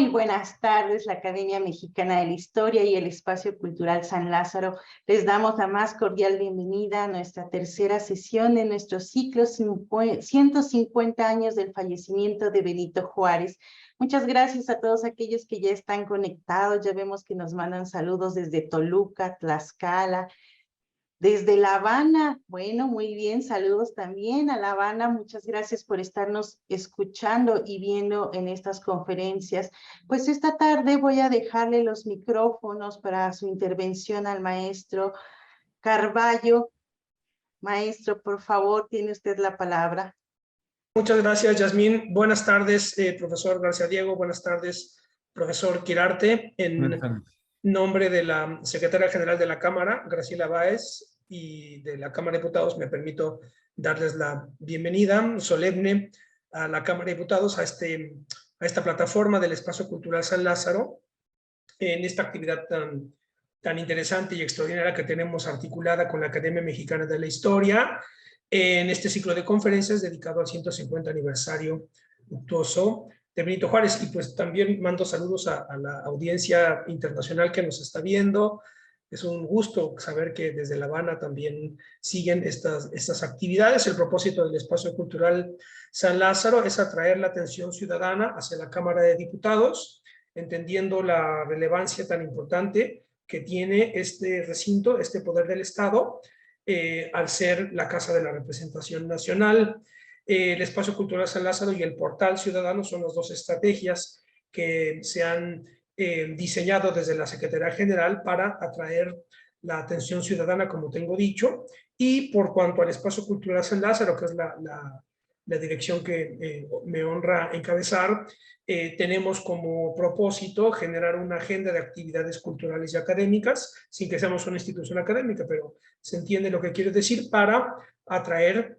Muy buenas tardes, la Academia Mexicana de la Historia y el Espacio Cultural San Lázaro. Les damos la más cordial bienvenida a nuestra tercera sesión de nuestro ciclo 150 años del fallecimiento de Benito Juárez. Muchas gracias a todos aquellos que ya están conectados. Ya vemos que nos mandan saludos desde Toluca, Tlaxcala, desde La Habana. Bueno, muy bien, saludos también a La Habana. Muchas gracias por estarnos escuchando y viendo en estas conferencias. Pues esta tarde voy a dejarle los micrófonos para su intervención al maestro Carballo. Maestro, por favor, tiene usted la palabra. Muchas gracias, Yasmín. Buenas tardes, profesor García Diego. Buenas tardes, profesor Quirarte. En nombre de la secretaria general de la Cámara, Graciela Báez, y de la Cámara de Diputados, me permito darles la bienvenida solemne a la Cámara de Diputados, a esta plataforma del Espacio Cultural San Lázaro, en esta actividad tan interesante y extraordinaria que tenemos articulada con la Academia Mexicana de la Historia, en este ciclo de conferencias dedicado al 150 aniversario luctuoso de Benito Juárez. Y pues también mando saludos a la audiencia internacional que nos está viendo. Es un gusto saber que desde La Habana también siguen estas actividades. El propósito del Espacio Cultural San Lázaro es atraer la atención ciudadana hacia la Cámara de Diputados, entendiendo la relevancia tan importante que tiene este recinto, este poder del Estado, al ser la Casa de la Representación Nacional. El Espacio Cultural San Lázaro y el Portal Ciudadano son las dos estrategias que se han diseñado desde la Secretaría General para atraer la atención ciudadana, como tengo dicho. Y por cuanto al Espacio Cultural San Lázaro, que es la dirección que me honra encabezar, tenemos como propósito generar una agenda de actividades culturales y académicas, sin que seamos una institución académica, pero se entiende lo que quiero decir, para atraer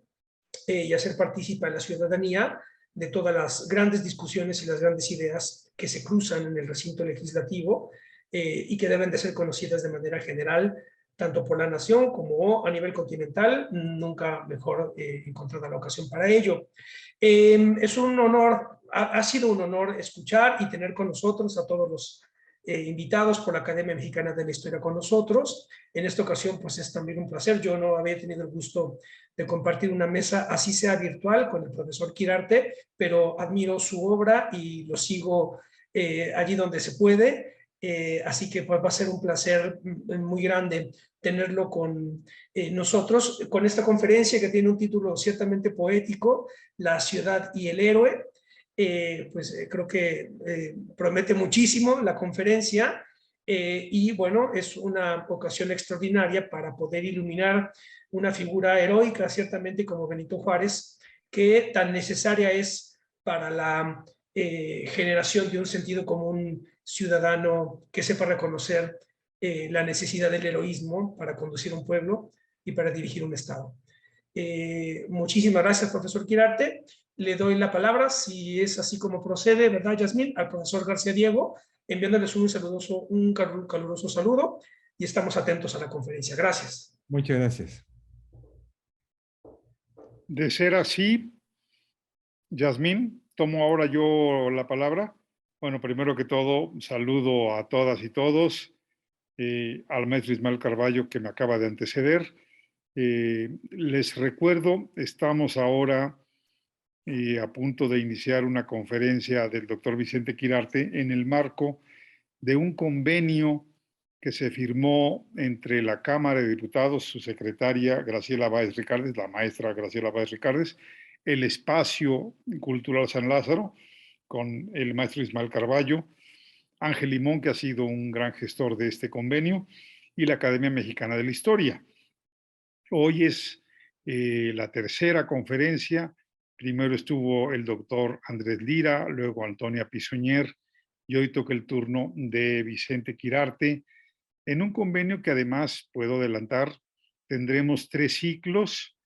y hacer partícipe a la ciudadanía de todas las grandes discusiones y las grandes ideas que se cruzan en el recinto legislativo, y que deben de ser conocidas de manera general, tanto por la nación como a nivel continental. Nunca mejor encontrada la ocasión para ello. Es un honor, ha sido un honor escuchar y tener con nosotros a todos los invitados por la Academia Mexicana de la Historia con nosotros. En esta ocasión pues es también un placer. Yo no había tenido el gusto de compartir una mesa, así sea virtual, con el profesor Quirarte, pero admiro su obra y lo sigo allí donde se puede. Así que pues va a ser un placer muy grande tenerlo con nosotros, con esta conferencia que tiene un título ciertamente poético, La ciudad y el héroe. Creo que promete muchísimo la conferencia, y bueno, es una ocasión extraordinaria para poder iluminar una figura heroica, ciertamente, como Benito Juárez, que tan necesaria es para la generación de un sentido común ciudadano que sepa reconocer la necesidad del heroísmo para conducir un pueblo y para dirigir un Estado. Muchísimas gracias, profesor Quirarte. Le doy la palabra, si es así como procede, ¿verdad, Yasmín? Al profesor García Diego, enviándoles un caluroso saludo, y estamos atentos a la conferencia. Gracias. Muchas gracias. De ser así, Yasmín, tomo ahora yo la palabra. Bueno, primero que todo, saludo a todas y todos, al maestro Ismael Carballo, que me acaba de anteceder. Les recuerdo, estamos ahora a punto de iniciar una conferencia del doctor Vicente Quirarte en el marco de un convenio que se firmó entre la Cámara de Diputados, su secretaria Graciela Báez Ricardes, la maestra Graciela Báez Ricardes, el Espacio Cultural San Lázaro, con el maestro Ismael Carballo, Ángel Limón, que ha sido un gran gestor de este convenio, y la Academia Mexicana de la Historia. Hoy es la tercera conferencia. Primero estuvo el doctor Andrés Lira, luego Antonia Pisoñer, y hoy toca el turno de Vicente Quirarte, en un convenio que además, puedo adelantar, tendremos 3 ciclos.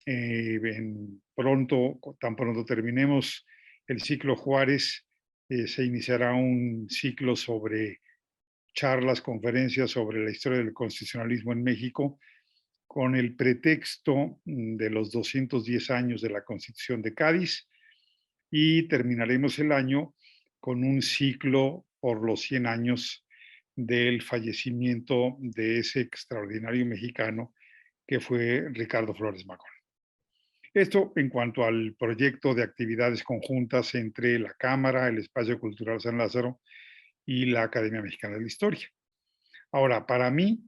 Tan pronto terminemos el ciclo Juárez, se iniciará un ciclo sobre charlas, conferencias sobre la historia del constitucionalismo en México, con el pretexto de los 210 años de la Constitución de Cádiz, y terminaremos el año con un ciclo por los 100 años del fallecimiento de ese extraordinario mexicano que fue Ricardo Flores Magón. Esto en cuanto al proyecto de actividades conjuntas entre la Cámara, el Espacio Cultural San Lázaro y la Academia Mexicana de la Historia. Ahora, para mí,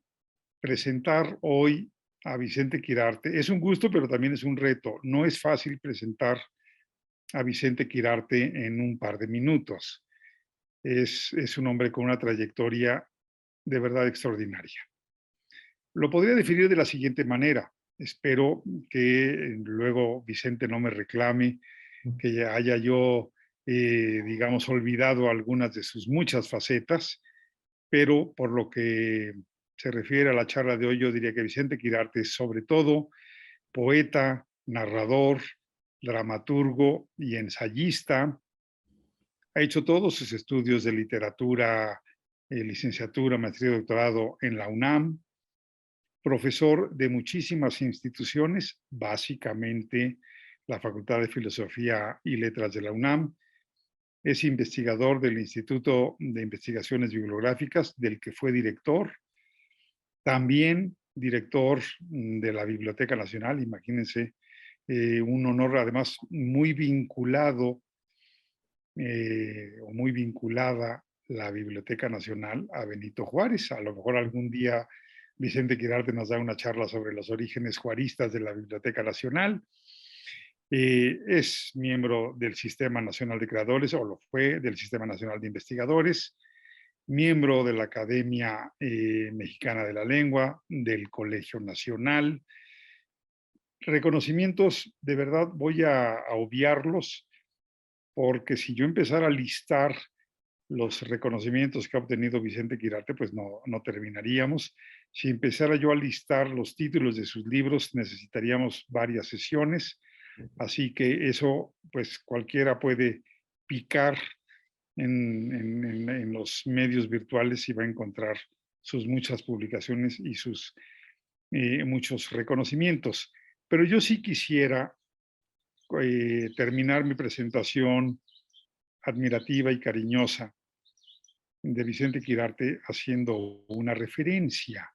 presentar hoy a Vicente Quirarte es un gusto, pero también es un reto. No es fácil presentar a Vicente Quirarte en un par de minutos. Es un hombre con una trayectoria de verdad extraordinaria. Lo podría definir de la siguiente manera. Espero que luego Vicente no me reclame que haya yo, digamos, olvidado algunas de sus muchas facetas, pero por lo que se refiere a la charla de hoy, yo diría que Vicente Quirarte es sobre todo poeta, narrador, dramaturgo y ensayista. Ha hecho todos sus estudios de literatura, licenciatura, maestría y doctorado en la UNAM, profesor de muchísimas instituciones, básicamente la Facultad de Filosofía y Letras de la UNAM. Es investigador del Instituto de Investigaciones Bibliográficas, del que fue director. También director de la Biblioteca Nacional, imagínense, un honor además muy vinculado o muy vinculada la Biblioteca Nacional a Benito Juárez. A lo mejor algún día Vicente Quirarte nos da una charla sobre los orígenes juaristas de la Biblioteca Nacional. Es miembro del Sistema Nacional de Creadores, o lo fue, del Sistema Nacional de Investigadores, miembro de la Academia Mexicana de la Lengua, del Colegio Nacional. Reconocimientos, de verdad, voy a obviarlos, porque si yo empezara a listar los reconocimientos que ha obtenido Vicente Quirarte, pues no terminaríamos. Si empezara yo a listar los títulos de sus libros, necesitaríamos varias sesiones. Así que eso, pues cualquiera puede picar en los medios virtuales y va a encontrar sus muchas publicaciones y sus muchos reconocimientos. Pero yo sí quisiera terminar mi presentación admirativa y cariñosa de Vicente Quirarte haciendo una referencia.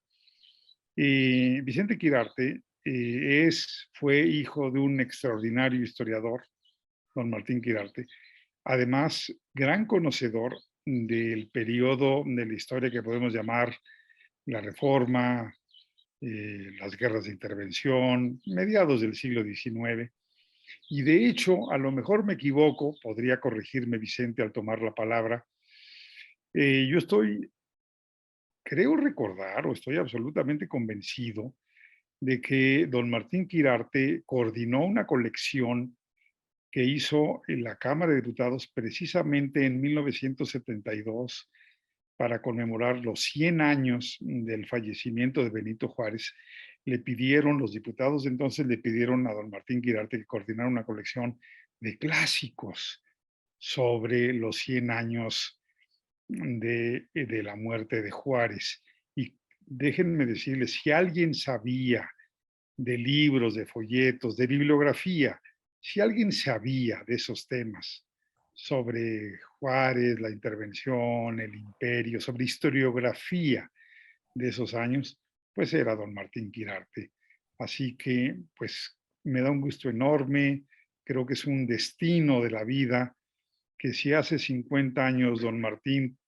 Vicente Quirarte fue hijo de un extraordinario historiador, don Martín Quirarte, además gran conocedor del periodo de la historia que podemos llamar la Reforma, las guerras de intervención, mediados del siglo XIX. Y de hecho, a lo mejor me equivoco, podría corregirme Vicente al tomar la palabra. Yo creo recordar, o estoy absolutamente convencido, de que don Martín Quirarte coordinó una colección que hizo en la Cámara de Diputados precisamente en 1972 para conmemorar los 100 años del fallecimiento de Benito Juárez. Los diputados de entonces le pidieron a don Martín Quirarte que coordinara una colección de clásicos sobre los 100 años de la muerte de Juárez. Y déjenme decirles, si alguien sabía de libros, de folletos, de bibliografía, si alguien sabía de esos temas sobre Juárez, la intervención, el imperio, sobre historiografía de esos años, pues era don Martín Quirarte. Así que, pues, me da un gusto enorme, creo que es un destino de la vida, que si hace 50 años don Martín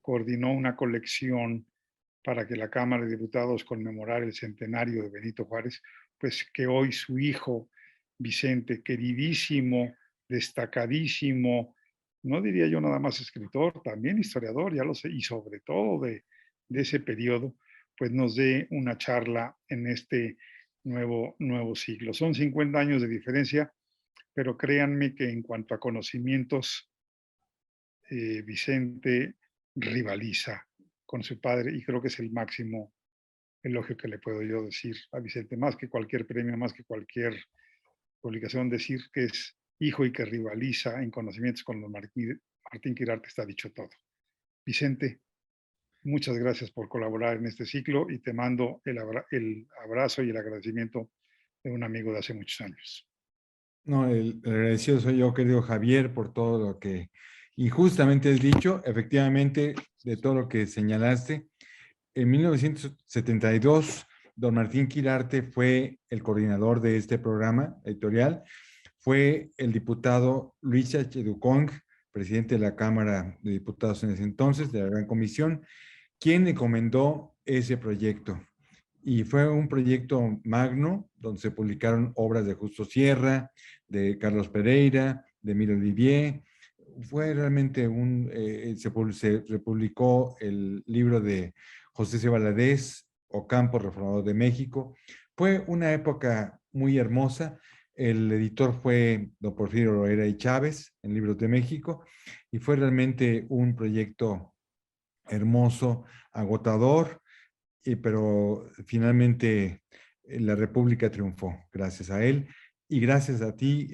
coordinó una colección para que la Cámara de Diputados conmemorara el centenario de Benito Juárez, pues que hoy su hijo Vicente, queridísimo, destacadísimo, no diría yo nada más escritor, también historiador, ya lo sé, y sobre todo de ese periodo, pues nos dé una charla en este nuevo siglo. Son 50 años de diferencia, pero créanme que en cuanto a conocimientos, Vicente rivaliza con su padre y creo que es el máximo elogio que le puedo yo decir a Vicente, más que cualquier premio, más que cualquier publicación, decir que es hijo y que rivaliza en conocimientos con los Martín Quirarte está dicho todo. Vicente, muchas gracias por colaborar en este ciclo y te mando el abrazo y el agradecimiento de un amigo de hace muchos años. No, el agradecido soy yo, querido Javier, por todo lo que Y justamente has dicho, efectivamente, de todo lo que señalaste, en 1972, don Martín Quirarte fue el coordinador de este programa editorial. Fue el diputado Luis H. Ducong, presidente de la Cámara de Diputados en ese entonces, de la Gran Comisión, quien encomendó ese proyecto. Y fue un proyecto magno, donde se publicaron obras de Justo Sierra, de Carlos Pereira, de Emilio Olivier. Fue realmente se republicó el libro de José C. Valadez, Ocampo, Reformador de México. Fue una época muy hermosa. El editor fue don Porfirio Loera y Chávez, en Libros de México, y fue realmente un proyecto hermoso, agotador, pero finalmente la República triunfó gracias a él y gracias a ti,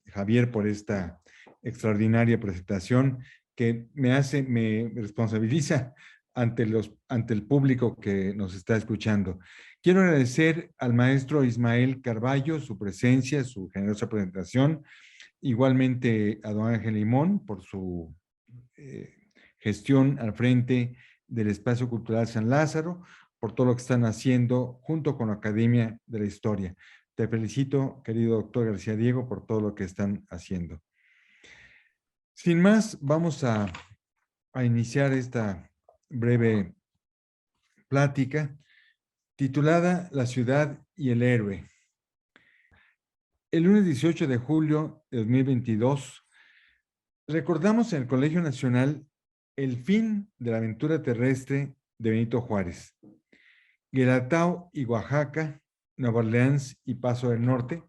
Javier, por esta extraordinaria presentación que me responsabiliza ante el público que nos está escuchando. Quiero agradecer al maestro Ismael Carballo su presencia, su generosa presentación, igualmente a don Ángel Limón por su gestión al frente del Espacio Cultural San Lázaro, por todo lo que están haciendo junto con la Academia de la Historia. Te felicito, querido doctor García Diego, por todo lo que están haciendo. Sin más, vamos a iniciar esta breve plática titulada La ciudad y el héroe. El lunes 18 de julio de 2022, recordamos en el Colegio Nacional el fin de la aventura terrestre de Benito Juárez. Gueratao y Oaxaca, Nueva Orleans y Paso del Norte,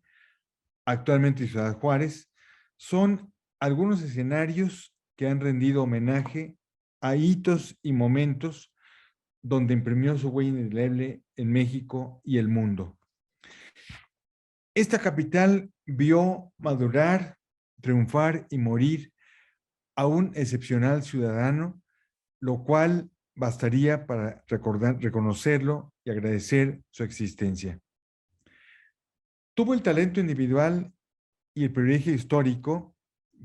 actualmente Ciudad Juárez, son algunos escenarios que han rendido homenaje a hitos y momentos donde imprimió su huella indeleble en México y el mundo. Esta capital vio madurar, triunfar y morir a un excepcional ciudadano, lo cual bastaría para reconocerlo y agradecer su existencia. Tuvo el talento individual y el privilegio histórico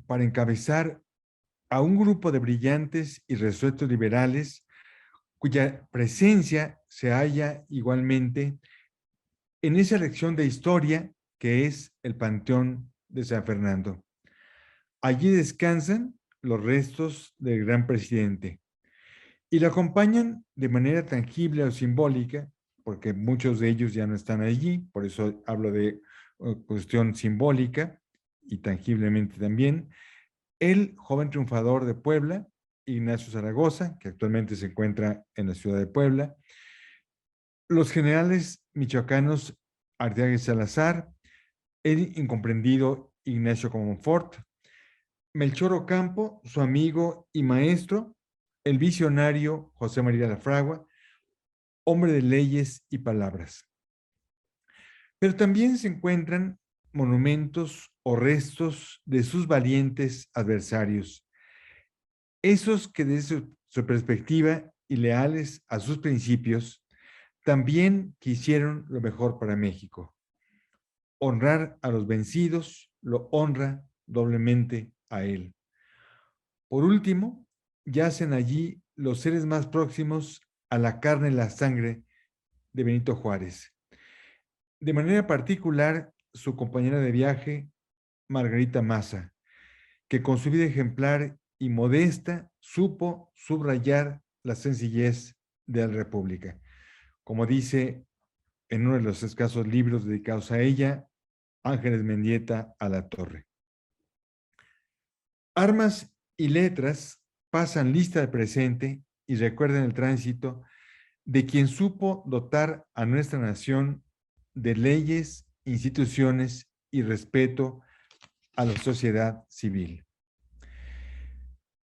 para encabezar a un grupo de brillantes y resueltos liberales cuya presencia se halla igualmente en esa lección de historia que es el Panteón de San Fernando. Allí descansan los restos del gran presidente y lo acompañan de manera tangible o simbólica, porque muchos de ellos ya no están allí, por eso hablo de cuestión simbólica y tangiblemente también, el joven triunfador de Puebla, Ignacio Zaragoza, que actualmente se encuentra en la ciudad de Puebla, los generales michoacanos Arteaga y Salazar, el incomprendido Ignacio Comonfort, Melchor Ocampo, su amigo y maestro, el visionario José María Lafragua, hombre de leyes y palabras. Pero también se encuentran monumentos o restos de sus valientes adversarios, esos que desde su perspectiva y leales a sus principios, también quisieron lo mejor para México. Honrar a los vencidos lo honra doblemente a él. Por último, yacen allí los seres más próximos a la carne y la sangre de Benito Juárez. De manera particular, su compañera de viaje, Margarita Maza, que con su vida ejemplar y modesta supo subrayar la sencillez de la República. Como dice en uno de los escasos libros dedicados a ella, Ángeles Mendieta a la Torre. Armas y letras pasan lista de presente y recuerdan el tránsito de quien supo dotar a nuestra nación de leyes, instituciones y respeto a la sociedad civil.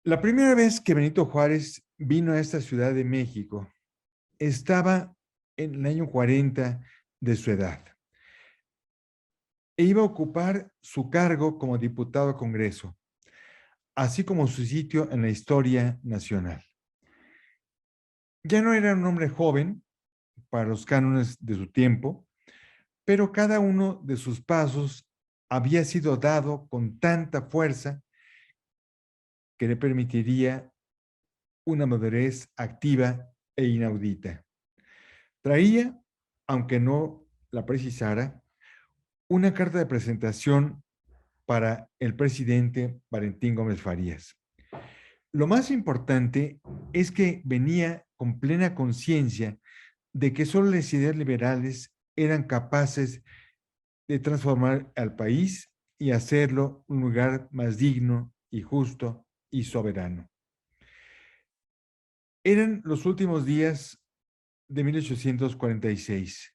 La primera vez que Benito Juárez vino a esta Ciudad de México, estaba en el año 40 de su edad e iba a ocupar su cargo como diputado al Congreso, así como su sitio en la historia nacional. Ya no era un hombre joven para los cánones de su tiempo, pero cada uno de sus pasos había sido dado con tanta fuerza que le permitiría una madurez activa e inaudita. Traía, aunque no la precisara, una carta de presentación para el presidente Valentín Gómez Farías. Lo más importante es que venía con plena conciencia de que solo las ideas liberales eran capaces de transformar al país y hacerlo un lugar más digno y justo y soberano. Eran los últimos días de 1846.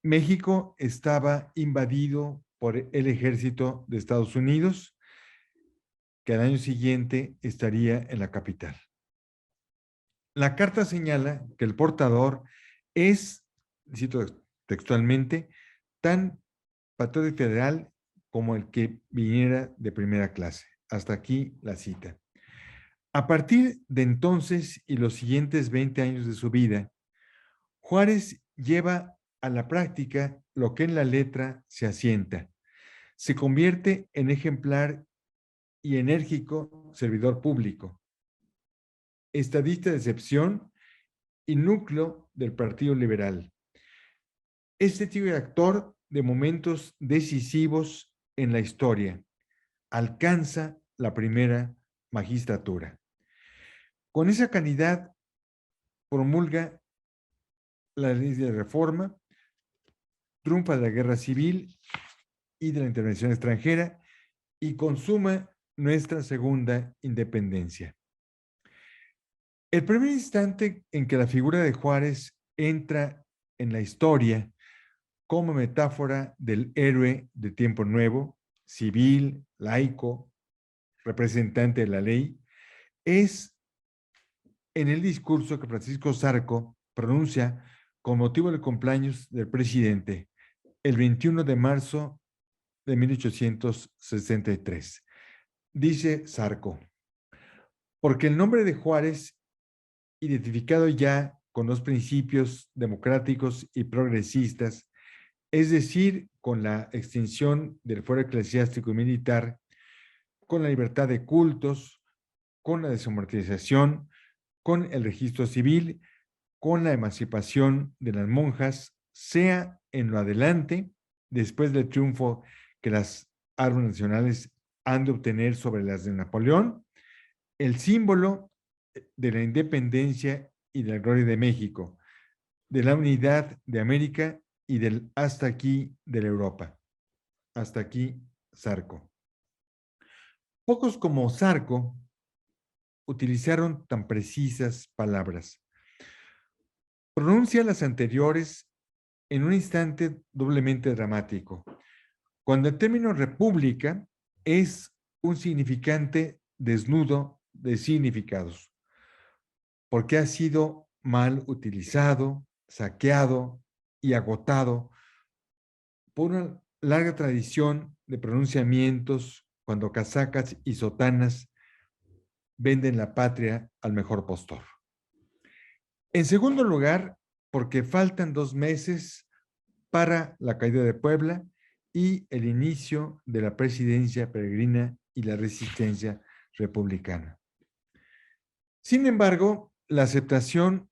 México estaba invadido por el ejército de Estados Unidos, que al año siguiente estaría en la capital. La carta señala que el portador es, cito textualmente, tan patriota federal como el que viniera de primera clase. Hasta aquí la cita. A partir de entonces y los siguientes 20 años de su vida, Juárez lleva a la práctica lo que en la letra se asienta. Se convierte en ejemplar y enérgico servidor público, estadista de excepción y núcleo del Partido Liberal. Es testigo y actor de momentos decisivos en la historia. Alcanza la primera magistratura. Con esa calidad promulga la ley de reforma, triunfa de la guerra civil y de la intervención extranjera y consuma nuestra segunda independencia. El primer instante en que la figura de Juárez entra en la historia como metáfora del héroe de tiempo nuevo, civil, laico, representante de la ley, es en el discurso que Francisco Zarco pronuncia con motivo del cumpleaños del presidente, el 21 de marzo de 1863. Dice Zarco: porque el nombre de Juárez, identificado ya con los principios democráticos y progresistas, es decir, con la extinción del fuero eclesiástico y militar, con la libertad de cultos, con la desmoralización, con el registro civil, con la emancipación de las monjas, sea en lo adelante, después del triunfo que las armas nacionales han de obtener sobre las de Napoleón, el símbolo de la independencia y de la gloria de México, de la unidad de América y del hasta aquí de la Europa. Hasta aquí, Zarco. Pocos como Zarco utilizaron tan precisas palabras. Pronuncia las anteriores en un instante doblemente dramático, cuando el término república es un significante desnudo de significados, porque ha sido mal utilizado, saqueado y agotado por una larga tradición de pronunciamientos cuando casacas y sotanas venden la patria al mejor postor. En segundo lugar, porque faltan 2 meses para la caída de Puebla y el inicio de la presidencia peregrina y la resistencia republicana. Sin embargo, la aceptación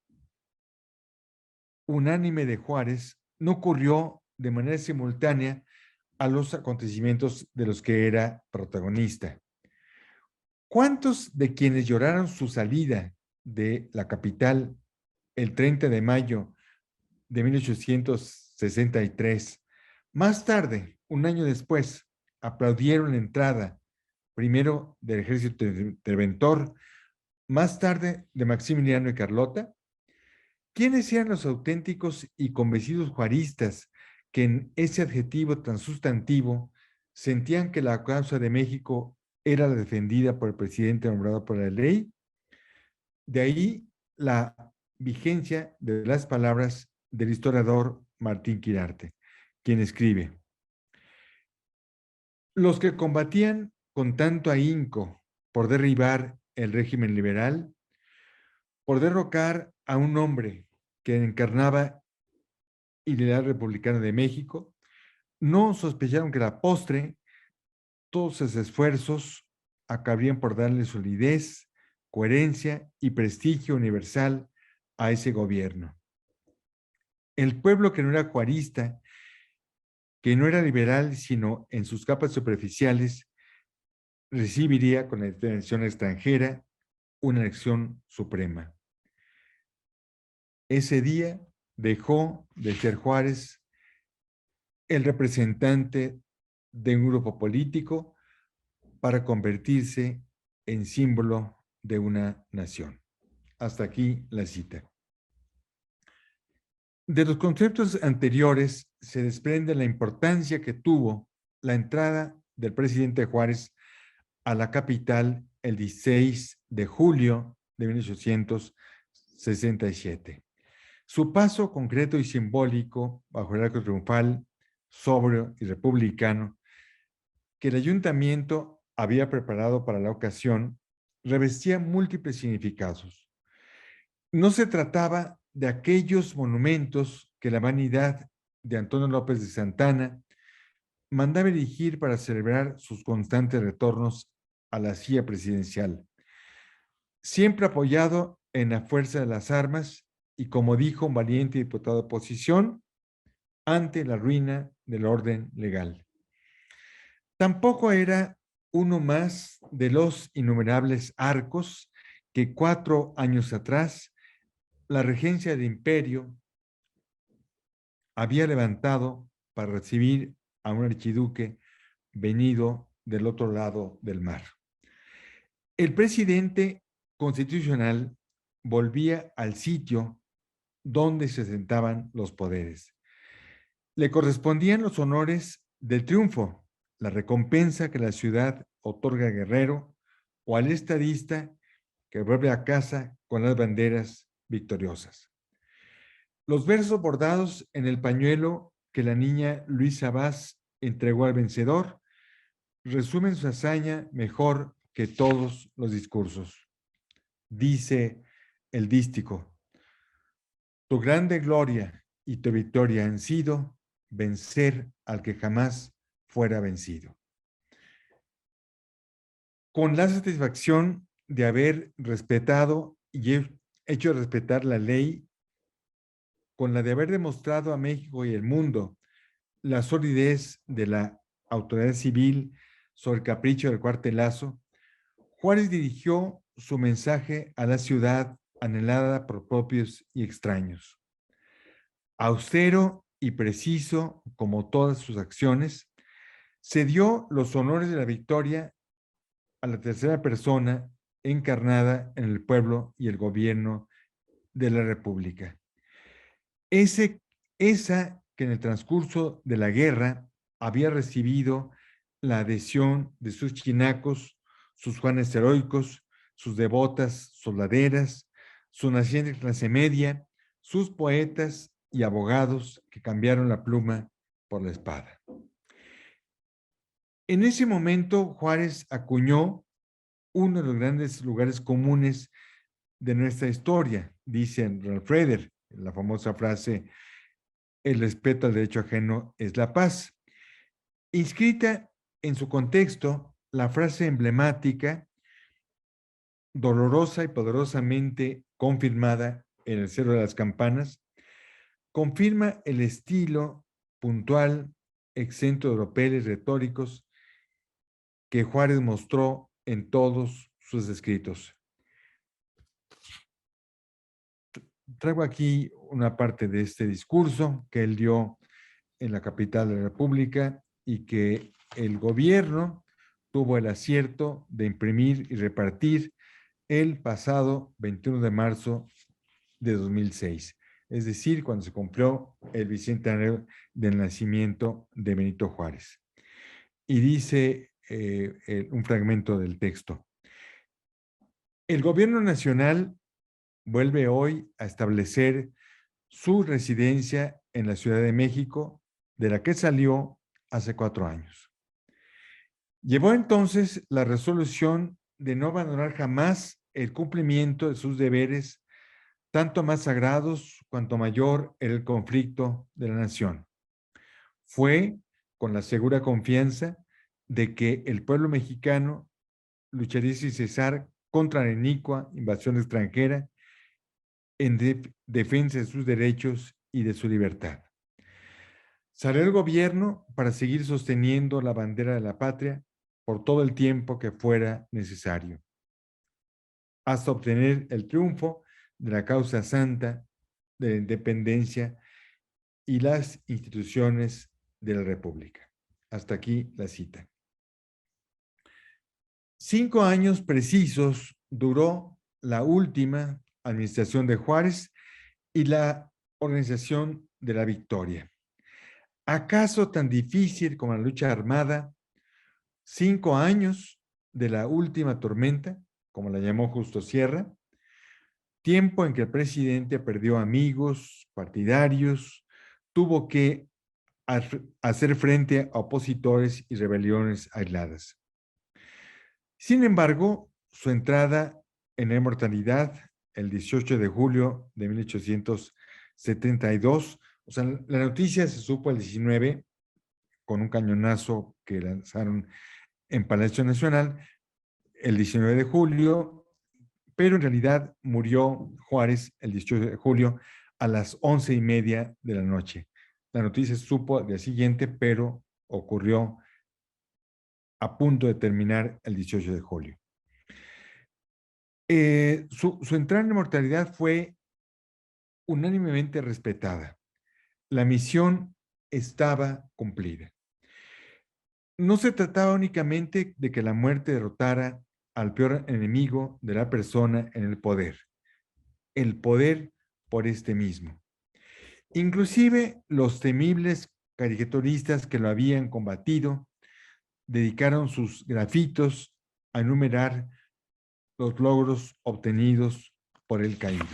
unánime de Juárez no ocurrió de manera simultánea a los acontecimientos de los que era protagonista. ¿Cuántos de quienes lloraron su salida de la capital el 30 de mayo de 1863, más tarde, un año después, aplaudieron la entrada, primero del ejército interventor, más tarde de Maximiliano y Carlota? ¿Quiénes eran los auténticos y convencidos juaristas que en ese adjetivo tan sustantivo sentían que la causa de México era la defendida por el presidente nombrado por la ley? De ahí la vigencia de las palabras del historiador Martín Quirarte, quien escribe: los que combatían con tanto ahínco por derribar el régimen liberal, por derrocar a un hombre que encarnaba el ideal republicano de México, no sospecharon que a la postre todos sus esfuerzos acabarían por darle solidez, coherencia y prestigio universal a ese gobierno. El pueblo que no era juarista, que no era liberal, sino en sus capas superficiales, recibiría con la intervención extranjera una elección suprema. Ese día dejó de ser Juárez el representante de un grupo político para convertirse en símbolo de una nación. Hasta aquí la cita. De los conceptos anteriores se desprende la importancia que tuvo la entrada del presidente Juárez a la capital el 16 de julio de 1867. Su paso concreto y simbólico bajo el arco triunfal, sobrio y republicano, que el ayuntamiento había preparado para la ocasión, revestía múltiples significados. No se trataba de aquellos monumentos que la vanidad de Antonio López de Santana mandaba erigir para celebrar sus constantes retornos a la silla presidencial, siempre apoyado en la fuerza de las armas y, como dijo un valiente diputado de oposición, ante la ruina del orden legal. Tampoco era uno más de los innumerables arcos que 4 años atrás la regencia del imperio había levantado para recibir a un archiduque venido del otro lado del mar. El presidente constitucional volvía al sitio donde se sentaban los poderes. Le correspondían los honores del triunfo, la recompensa que la ciudad otorga a Guerrero o al estadista que vuelve a casa con las banderas victoriosas. Los versos bordados en el pañuelo que la niña Luisa Vaz entregó al vencedor resumen su hazaña mejor que todos los discursos. Dice el dístico: tu grande gloria y tu victoria han sido vencer al que jamás fuera vencido. Con la satisfacción de haber respetado y hecho respetar la ley, con la de haber demostrado a México y el mundo la solidez de la autoridad civil sobre el capricho del cuartelazo, Juárez dirigió su mensaje a la ciudad anhelada por propios y extraños. Austero y preciso como todas sus acciones, se dio los honores de la victoria a la tercera persona encarnada en el pueblo y el gobierno de la República. Esa que en el transcurso de la guerra había recibido la adhesión de sus chinacos, sus Juanes heroicos, sus devotas soldaderas, su naciente clase media, sus poetas y abogados que cambiaron la pluma por la espada. En ese momento, Juárez acuñó uno de los grandes lugares comunes de nuestra historia, dice Ralph Nader, la famosa frase: el respeto al derecho ajeno es la paz. Inscrita en su contexto, la frase emblemática, dolorosa y poderosamente confirmada en el Cerro de las Campanas, confirma el estilo puntual, exento de ropeles retóricos que Juárez mostró en todos sus escritos. Traigo aquí una parte de este discurso que él dio en la capital de la República y que el gobierno tuvo el acierto de imprimir y repartir el pasado 21 de marzo de 2006, es decir, cuando se cumplió el bicentenario del nacimiento de Benito Juárez. Y dice un fragmento del texto: el gobierno nacional vuelve hoy a establecer su residencia en la Ciudad de México, de la que salió hace 4 años. Llevó entonces la resolución de no abandonar jamás el cumplimiento de sus deberes, tanto más sagrados cuanto mayor era el conflicto de la nación. Fue con la segura confianza de que el pueblo mexicano lucharía sin cesar contra la inicua invasión extranjera en defensa de sus derechos y de su libertad. Salió el gobierno para seguir sosteniendo la bandera de la patria por todo el tiempo que fuera necesario, hasta obtener el triunfo de la causa santa de la independencia y las instituciones de la República. Hasta aquí la cita. 5 años precisos duró la última administración de Juárez y la organización de la victoria. ¿Acaso tan difícil como la lucha armada? 5 años de la última tormenta, como la llamó Justo Sierra, tiempo en que el presidente perdió amigos, partidarios, tuvo que hacer frente a opositores y rebeliones aisladas. Sin embargo, su entrada en la inmortalidad el 18 de julio de 1872, o sea, la noticia se supo el 19 con un cañonazo que lanzaron en Palacio Nacional el 19 de julio, pero en realidad murió Juárez el 18 de julio a las 11:30 de la noche. La noticia se supo al día siguiente, pero ocurrió a punto de terminar el 18 de julio. Su entrada en la inmortalidad fue unánimemente respetada. La misión estaba cumplida. No se trataba únicamente de que la muerte derrotara al peor enemigo de la persona en el poder por este mismo. Inclusive los temibles caricaturistas que lo habían combatido dedicaron sus grafitos a enumerar los logros obtenidos por el caído.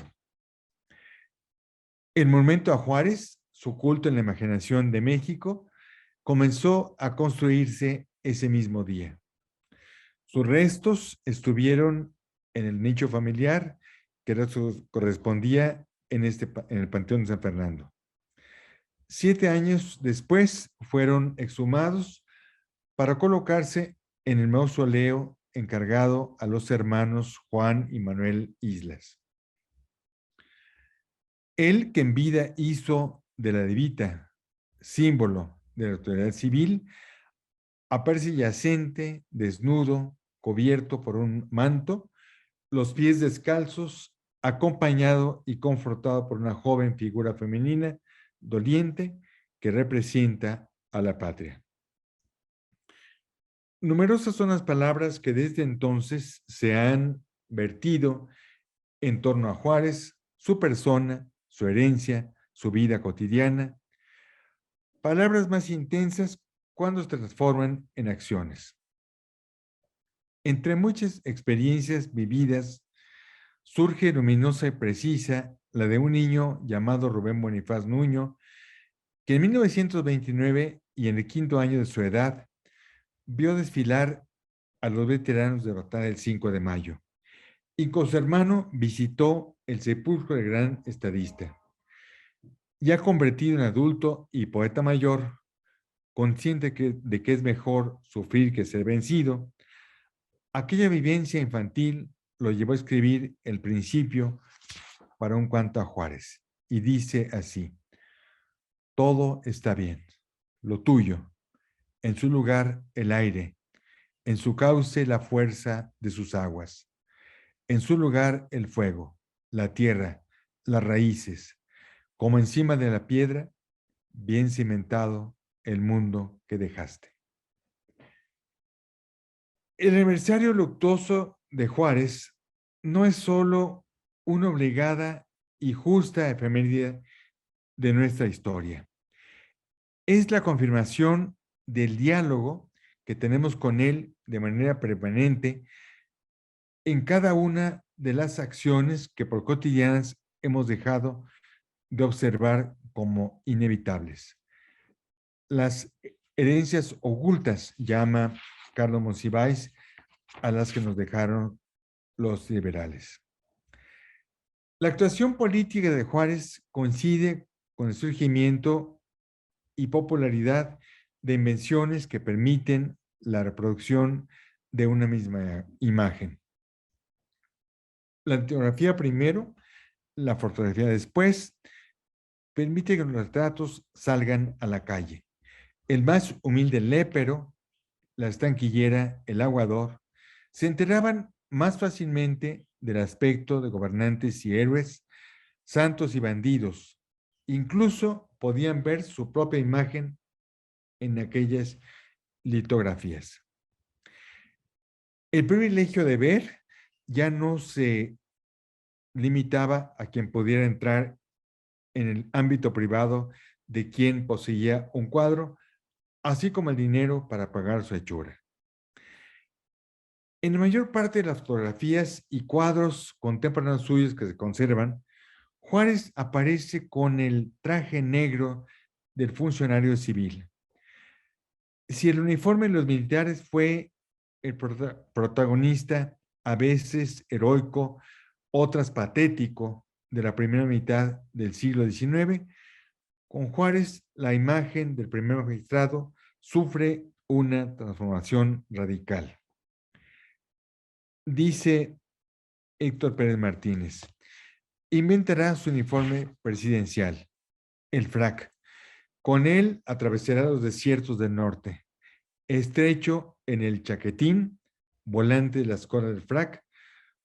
El monumento a Juárez, su culto en la imaginación de México, comenzó a construirse ese mismo día. Sus restos estuvieron en el nicho familiar que correspondía en el Panteón de San Fernando. 7 años después fueron exhumados para colocarse en el mausoleo encargado a los hermanos Juan y Manuel Islas. Él, que en vida hizo de la levita símbolo de la autoridad civil, aparece yacente, desnudo, cubierto por un manto, los pies descalzos, acompañado y confortado por una joven figura femenina doliente que representa a la patria. Numerosas son las palabras que desde entonces se han vertido en torno a Juárez, su persona, su herencia, su vida cotidiana. Palabras más intensas cuando se transforman en acciones. Entre muchas experiencias vividas, surge luminosa y precisa la de un niño llamado Rubén Bonifaz Nuño, que en 1929 y en el 5º año de su edad, vio desfilar a los veteranos de la batalla del 5 de mayo y con su hermano visitó el sepulcro del gran estadista. Ya convertido en adulto y poeta mayor, consciente de que es mejor sufrir que ser vencido, aquella vivencia infantil lo llevó a escribir el principio para un canto a Juárez. Y dice así: todo está bien, lo tuyo, en su lugar el aire, en su cauce la fuerza de sus aguas, en su lugar el fuego, la tierra, las raíces, como encima de la piedra, bien cimentado el mundo que dejaste. El aniversario luctuoso de Juárez no es solo una obligada y justa efeméride de nuestra historia. Es la confirmación del diálogo que tenemos con él de manera permanente en cada una de las acciones que por cotidianas hemos dejado de observar como inevitables. Las herencias ocultas, llama Carlos Monsiváis, a las que nos dejaron los liberales. La actuación política de Juárez coincide con el surgimiento y popularidad de invenciones que permiten la reproducción de una misma imagen. La litografía primero, la fotografía después, permite que los retratos salgan a la calle. El más humilde lépero, la estanquillera, el aguador, se enteraban más fácilmente del aspecto de gobernantes y héroes, santos y bandidos. Incluso podían ver su propia imagen en aquellas litografías. El privilegio de ver ya no se limitaba a quien pudiera entrar en el ámbito privado de quien poseía un cuadro, así como el dinero para pagar su hechura. En la mayor parte de las fotografías y cuadros contemporáneos suyos que se conservan, Juárez aparece con el traje negro del funcionario civil. Si el uniforme de los militares fue el protagonista, a veces heroico, otras patético, de la primera mitad del siglo XIX, con Juárez la imagen del primer magistrado sufre una transformación radical. Dice Héctor Pérez Martínez, inventará su uniforme presidencial, el frac. Con él atravesará los desiertos del norte. Estrecho en el chaquetín, volante de las colas del frac,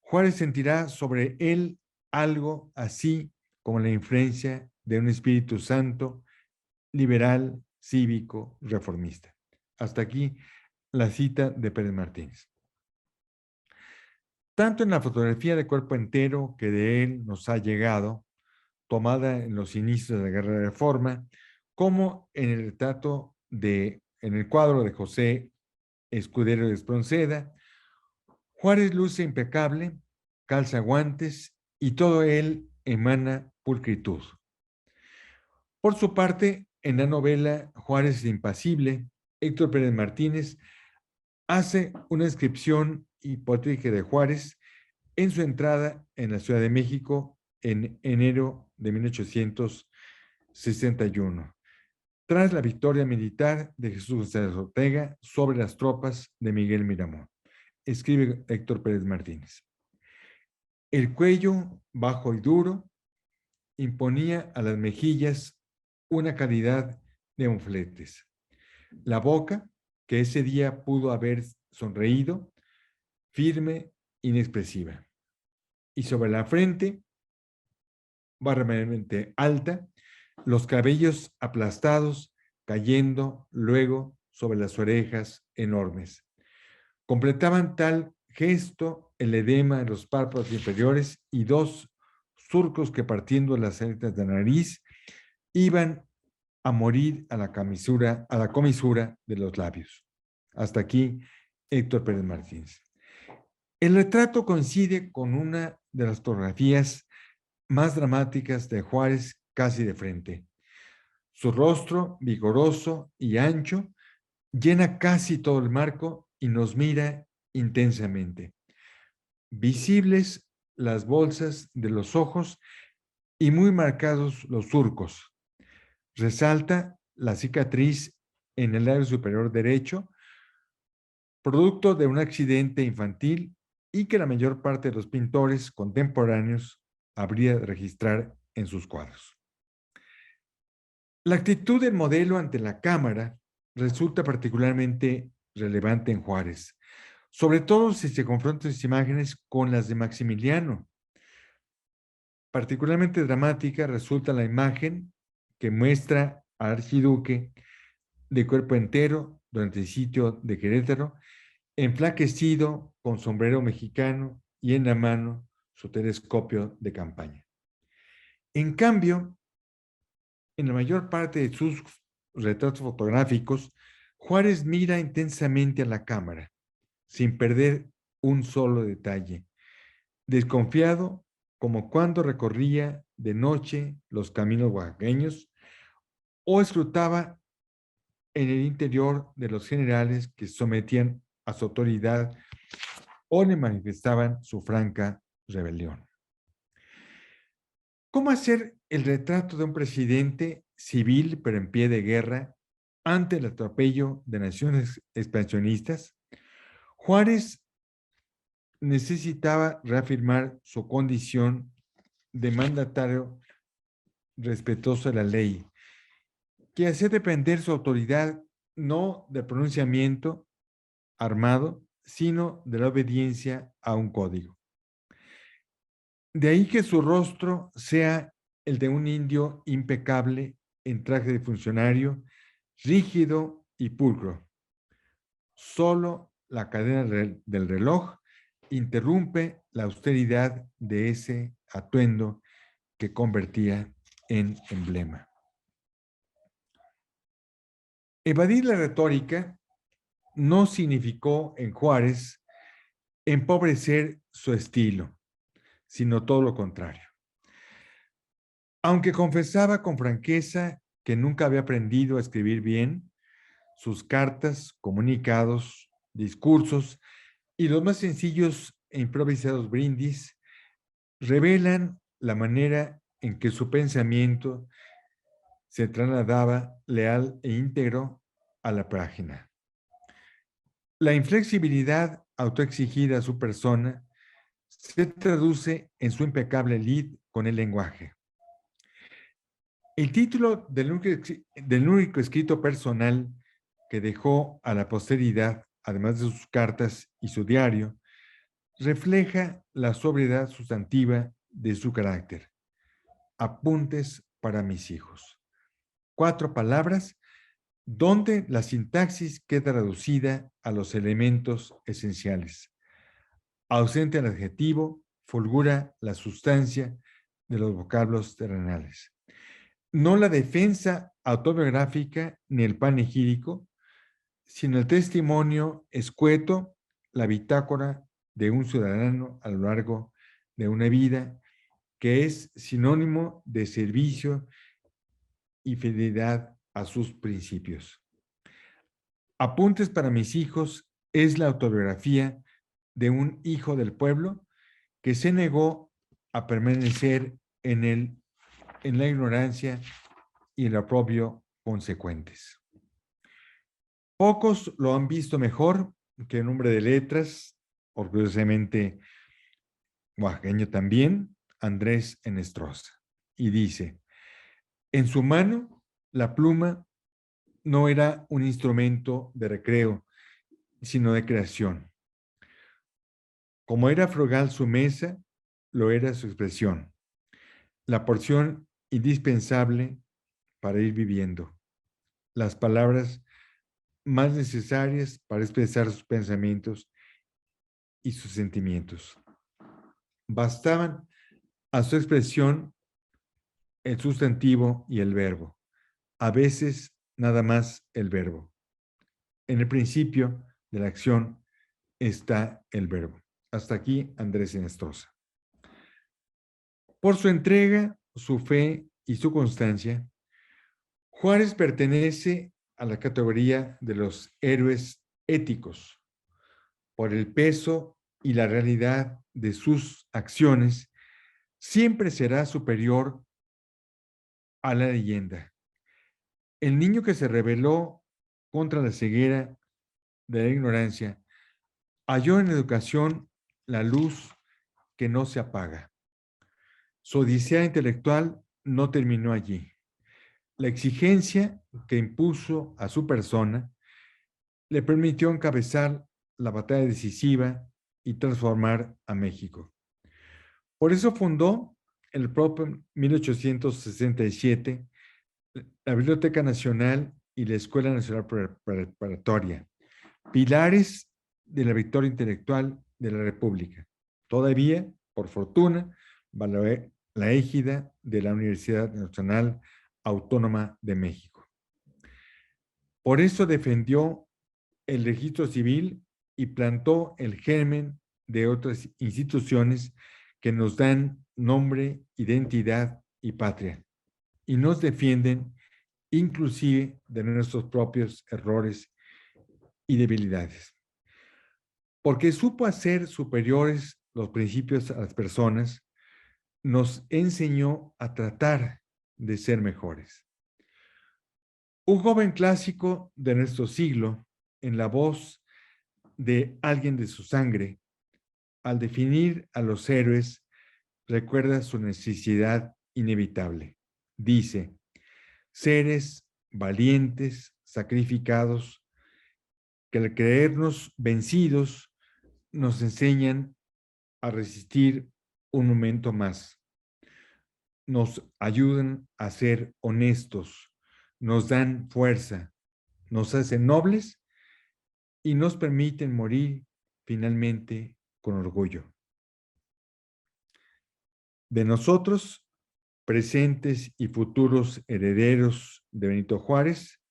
Juárez sentirá sobre él algo así como la influencia de un Espíritu Santo, liberal, cívico, reformista. Hasta aquí la cita de Pérez Martínez. Tanto en la fotografía de cuerpo entero que de él nos ha llegado, tomada en los inicios de la Guerra de Reforma, como en el retrato en el cuadro de José Escudero de Espronceda, Juárez luce impecable, calza guantes y todo él emana pulcritud. Por su parte, en la novela Juárez es impasible, Héctor Pérez Martínez hace una descripción hipotética de Juárez en su entrada en la Ciudad de México en enero de 1861, tras la victoria militar de Jesús González Ortega sobre las tropas de Miguel Miramón. Escribe Héctor Pérez Martínez. El cuello, bajo y duro, imponía a las mejillas una calidad de mofletes. La boca, que ese día pudo haber sonreído, firme, inexpresiva. Y sobre la frente, barbaramente alta, los cabellos aplastados cayendo luego sobre las orejas enormes. Completaban tal gesto el edema de los párpados inferiores y dos surcos que partiendo las aletas de la nariz iban a morir a la comisura de los labios. Hasta aquí, Héctor Pérez Martínez. El retrato coincide con una de las fotografías más dramáticas de Juárez casi de frente. Su rostro, vigoroso y ancho, llena casi todo el marco y nos mira intensamente. Visibles las bolsas de los ojos y muy marcados los surcos. Resalta la cicatriz en el labio superior derecho, producto de un accidente infantil y que la mayor parte de los pintores contemporáneos habría de registrar en sus cuadros. La actitud del modelo ante la cámara resulta particularmente relevante en Juárez, sobre todo si se confrontan sus imágenes con las de Maximiliano. Particularmente dramática resulta la imagen que muestra al archiduque de cuerpo entero durante el sitio de Querétaro, enflaquecido con sombrero mexicano y en la mano su telescopio de campaña. En cambio, en la mayor parte de sus retratos fotográficos, Juárez mira intensamente a la cámara, sin perder un solo detalle, desconfiado como cuando recorría de noche los caminos oaxaqueños o escrutaba en el interior de los generales que sometían a su autoridad o le manifestaban su franca rebelión. ¿Cómo hacer el retrato de un presidente civil pero en pie de guerra ante el atropello de naciones expansionistas? Juárez necesitaba reafirmar su condición de mandatario respetuoso de la ley, que hacía depender su autoridad no del pronunciamiento armado, sino de la obediencia a un código. De ahí que su rostro sea el de un indio impecable en traje de funcionario, rígido y pulcro. Solo la cadena del reloj interrumpe la austeridad de ese atuendo que convertía en emblema. Evadir la retórica no significó en Juárez empobrecer su estilo, sino todo lo contrario. Aunque confesaba con franqueza que nunca había aprendido a escribir bien, sus cartas, comunicados, discursos y los más sencillos e improvisados brindis revelan la manera en que su pensamiento se trasladaba leal e íntegro a la página. La inflexibilidad autoexigida a su persona se traduce en su impecable lid con el lenguaje. El título del único escrito personal que dejó a la posteridad, además de sus cartas y su diario, refleja la sobriedad sustantiva de su carácter. Apuntes para mis hijos. 4 palabras donde la sintaxis queda reducida a los elementos esenciales. Ausente el adjetivo, fulgura la sustancia de los vocablos terrenales. No la defensa autobiográfica ni el panegírico, sino el testimonio escueto, la bitácora de un ciudadano a lo largo de una vida que es sinónimo de servicio y fidelidad a sus principios. Apuntes para mis hijos es la autobiografía de un hijo del pueblo que se negó a permanecer en la ignorancia y el oprobio consecuentes. Pocos lo han visto mejor que el hombre de letras, orgullosamente oaxaqueño también, Andrés Ennestrosa, y dice: en su mano la pluma no era un instrumento de recreo, sino de creación. Como era frugal su mesa, lo era su expresión, la porción indispensable para ir viviendo, las palabras más necesarias para expresar sus pensamientos y sus sentimientos. Bastaban a su expresión el sustantivo y el verbo, a veces nada más el verbo. En el principio de la acción está el verbo. Hasta aquí Andrés Ennestrosa. Por su entrega, su fe y su constancia, Juárez pertenece a la categoría de los héroes éticos. Por el peso y la realidad de sus acciones, siempre será superior a la leyenda. El niño que se rebeló contra la ceguera de la ignorancia halló en la educación la luz que no se apaga. Su odisea intelectual no terminó allí. La exigencia que impuso a su persona le permitió encabezar la batalla decisiva y transformar a México. Por eso fundó el propio 1867 la Biblioteca Nacional y la Escuela Nacional Preparatoria, pilares de la victoria intelectual de la República. Todavía, por fortuna, bajo la égida de la Universidad Nacional Autónoma de México. Por eso defendió el registro civil y plantó el germen de otras instituciones que nos dan nombre, identidad y patria, y nos defienden inclusive de nuestros propios errores y debilidades. Porque supo hacer superiores los principios a las personas, nos enseñó a tratar de ser mejores. Un joven clásico de nuestro siglo, en la voz de alguien de su sangre, al definir a los héroes, recuerda su necesidad inevitable. Dice, seres valientes, sacrificados, que al creernos vencidos nos enseñan a resistir un momento más. Nos ayudan a ser honestos, nos dan fuerza, nos hacen nobles y nos permiten morir finalmente con orgullo. De nosotros, presentes y futuros herederos de Benito Juárez,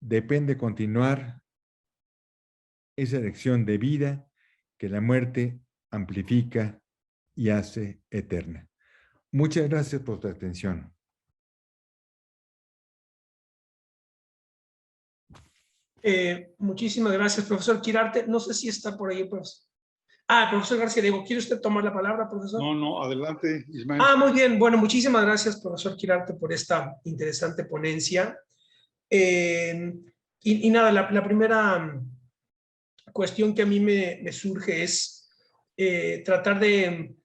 depende continuar esa lección de vida que la muerte amplifica y hace eterna. Muchas gracias por tu atención. Muchísimas gracias, profesor Quirarte. No sé si está por ahí el profesor. Profesor García Diego, ¿quiere usted tomar la palabra, profesor? No, adelante, Ismael. Muy bien. Bueno, muchísimas gracias, profesor Quirarte, por esta interesante ponencia. Y nada, la primera cuestión que a mí me surge es tratar de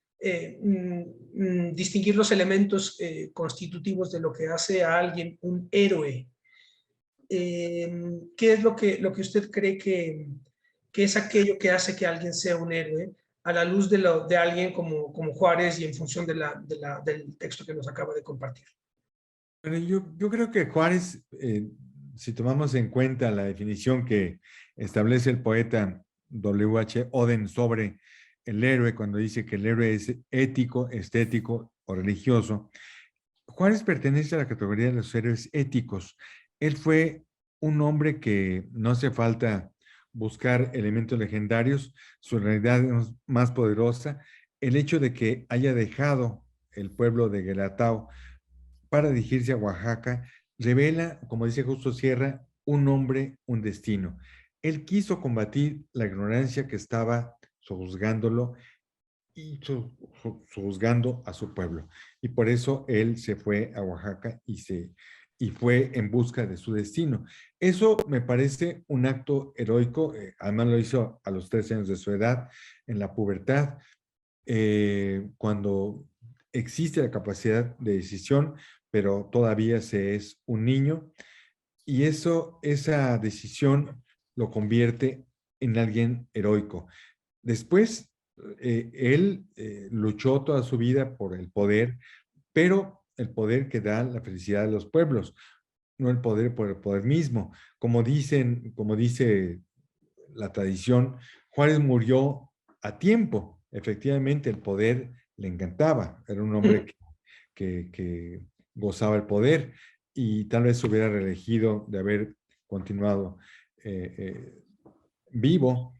distinguir los elementos constitutivos de lo que hace a alguien un héroe. ¿Qué es lo que usted cree que es aquello que hace que alguien sea un héroe a la luz de alguien como Juárez y en función del texto que nos acaba de compartir? Bueno, yo creo que Juárez, si tomamos en cuenta la definición que establece el poeta W.H. Auden sobre el héroe, cuando dice que el héroe es ético, estético o religioso, Juárez pertenece a la categoría de los héroes éticos. Él fue un hombre que no hace falta buscar elementos legendarios, su realidad es más poderosa. El hecho de que haya dejado el pueblo de Guelatao para dirigirse a Oaxaca revela, como dice Justo Sierra, un hombre, un destino. Él quiso combatir la ignorancia que estaba sojuzgándolo y sojuzgando a su pueblo. Y por eso él se fue a Oaxaca y fue en busca de su destino. Eso me parece un acto heroico, además lo hizo a los 13 años de su edad, en la pubertad, cuando existe la capacidad de decisión, pero todavía se es un niño, y esa decisión lo convierte en alguien heroico. Después, él luchó toda su vida por el poder, pero el poder que da la felicidad de los pueblos, no el poder por el poder mismo. Como dice la tradición, Juárez murió a tiempo. Efectivamente, el poder le encantaba. Era un hombre que gozaba el poder y tal vez se hubiera reelegido de haber continuado vivo.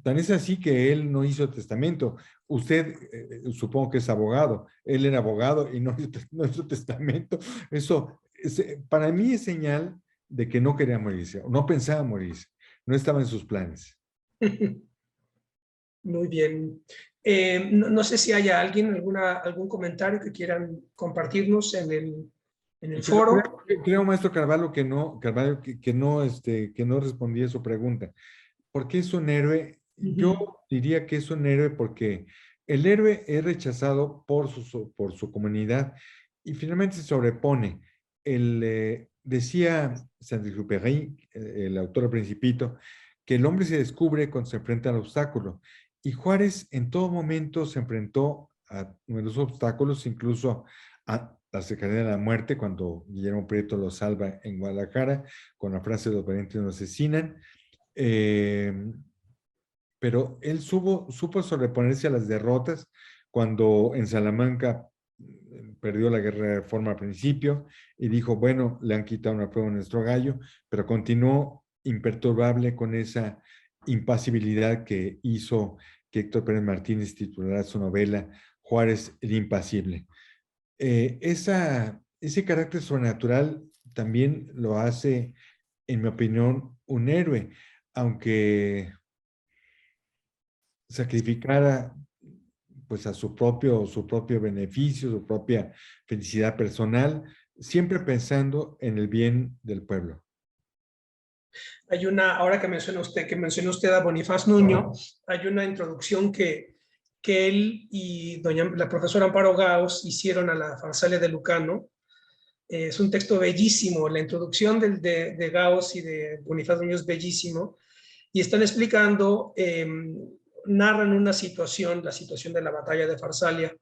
Tan es así que él no hizo testamento. Usted, supongo que es abogado. Él era abogado y no hizo testamento. Eso, para mí es señal de que no quería morirse, o no pensaba morirse. No estaba en sus planes. Muy bien. No sé si haya algún comentario que quieran compartirnos en el foro. Creo, maestro Carvalho, que no respondí a su pregunta. ¿Por qué es un héroe? Yo diría que es un héroe porque el héroe es rechazado por su comunidad y finalmente se sobrepone. Decía Saint-Exupéry, el autor del Principito, que el hombre se descubre cuando se enfrenta al obstáculo. Y Juárez en todo momento se enfrentó a numerosos obstáculos, incluso a la cercanía de la muerte, cuando Guillermo Prieto lo salva en Guadalajara, con la frase "los valientes no asesinan". Pero él supo sobreponerse a las derrotas cuando en Salamanca perdió la guerra de Reforma al principio y dijo, bueno, le han quitado una prueba a nuestro gallo, pero continuó imperturbable con esa impasibilidad que hizo que Héctor Pérez Martínez titulara su novela Juárez el Impasible. Ese carácter sobrenatural también lo hace, en mi opinión, un héroe, aunque sacrificara pues a su propio beneficio, su propia felicidad personal, siempre pensando en el bien del pueblo. Hay una, ahora que mencionó usted a Bonifaz Nuño, hay una introducción que él y la profesora Amparo Gauss hicieron a la Farsalia de Lucano. Es un texto bellísimo, la introducción de Gauss y de Bonifaz Nuño es bellísimo, y están explicando, narran una situación, la situación de la batalla de Farsalia,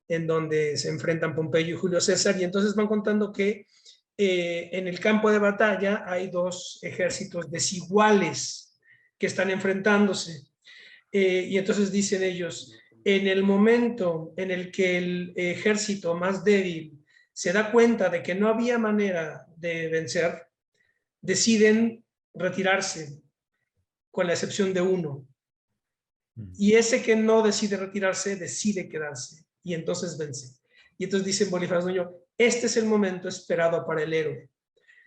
en donde se enfrentan Pompeyo y Julio César, y entonces van contando que en el campo de batalla hay dos ejércitos desiguales que están enfrentándose. Y entonces dicen ellos, en el momento en el que el ejército más débil se da cuenta de que no había manera de vencer, deciden retirarse, con la excepción de uno. Y ese que no decide retirarse, decide quedarse, y entonces vence. Y entonces dice Bonifaz Nuño, este es el momento esperado para el héroe.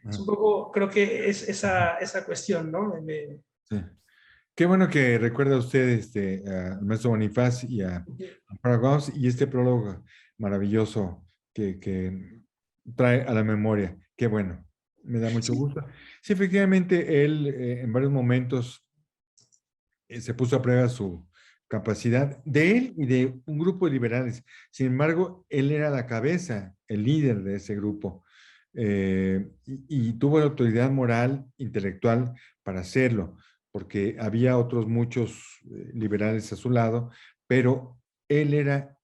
Es un poco, creo que es esa cuestión, ¿no? Sí. Qué bueno que recuerda usted al maestro Bonifaz y a Amparo Gauss y este prólogo maravilloso que trae a la memoria. Qué bueno, me da mucho gusto. Sí, efectivamente, él en varios momentos se puso a prueba su capacidad de él y de un grupo de liberales. Sin embargo, él era la cabeza, el líder de ese grupo, y tuvo la autoridad moral, intelectual para hacerlo, porque había otros muchos liberales a su lado, pero él era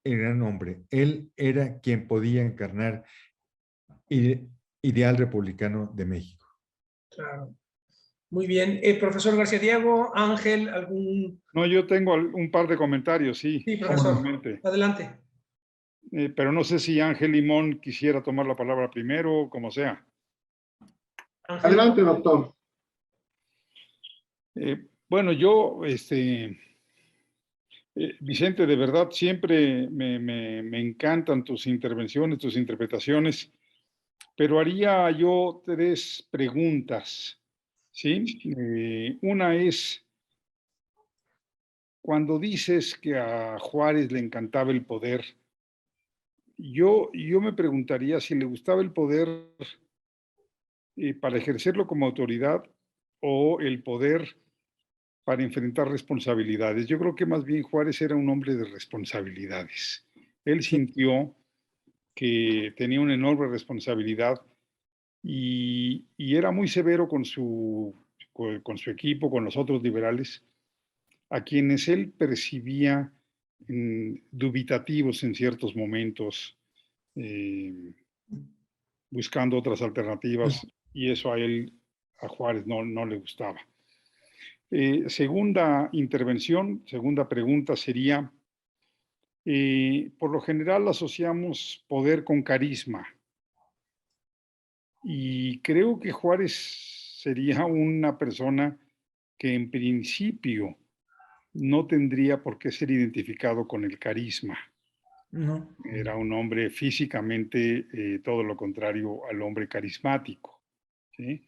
el gran hombre, él era quien podía encarnar el ideal republicano de México. Claro. Muy bien. Profesor García Diego, Ángel, ¿algún...? No, yo tengo un par de comentarios, sí. Sí, profesor. Adelante. Pero no sé si Ángel Limón quisiera tomar la palabra primero, o como sea. Ángel. Adelante, doctor. Bueno, yo, Vicente, de verdad, siempre me encantan tus intervenciones, tus interpretaciones, pero haría yo 3 preguntas, ¿sí? Una es, cuando dices que a Juárez le encantaba el poder, yo me preguntaría si le gustaba el poder para ejercerlo como autoridad o el poder para enfrentar responsabilidades. Yo creo que más bien Juárez era un hombre de responsabilidades. Él sintió que tenía una enorme responsabilidad y era muy severo con su equipo, con los otros liberales, a quienes él percibía dubitativos en ciertos momentos, buscando otras alternativas, y eso a Juárez no le gustaba. Segunda intervención, segunda pregunta sería, por lo general asociamos poder con carisma, y creo que Juárez sería una persona que en principio no tendría por qué ser identificado con el carisma. No. Era un hombre físicamente todo lo contrario al hombre carismático, ¿sí?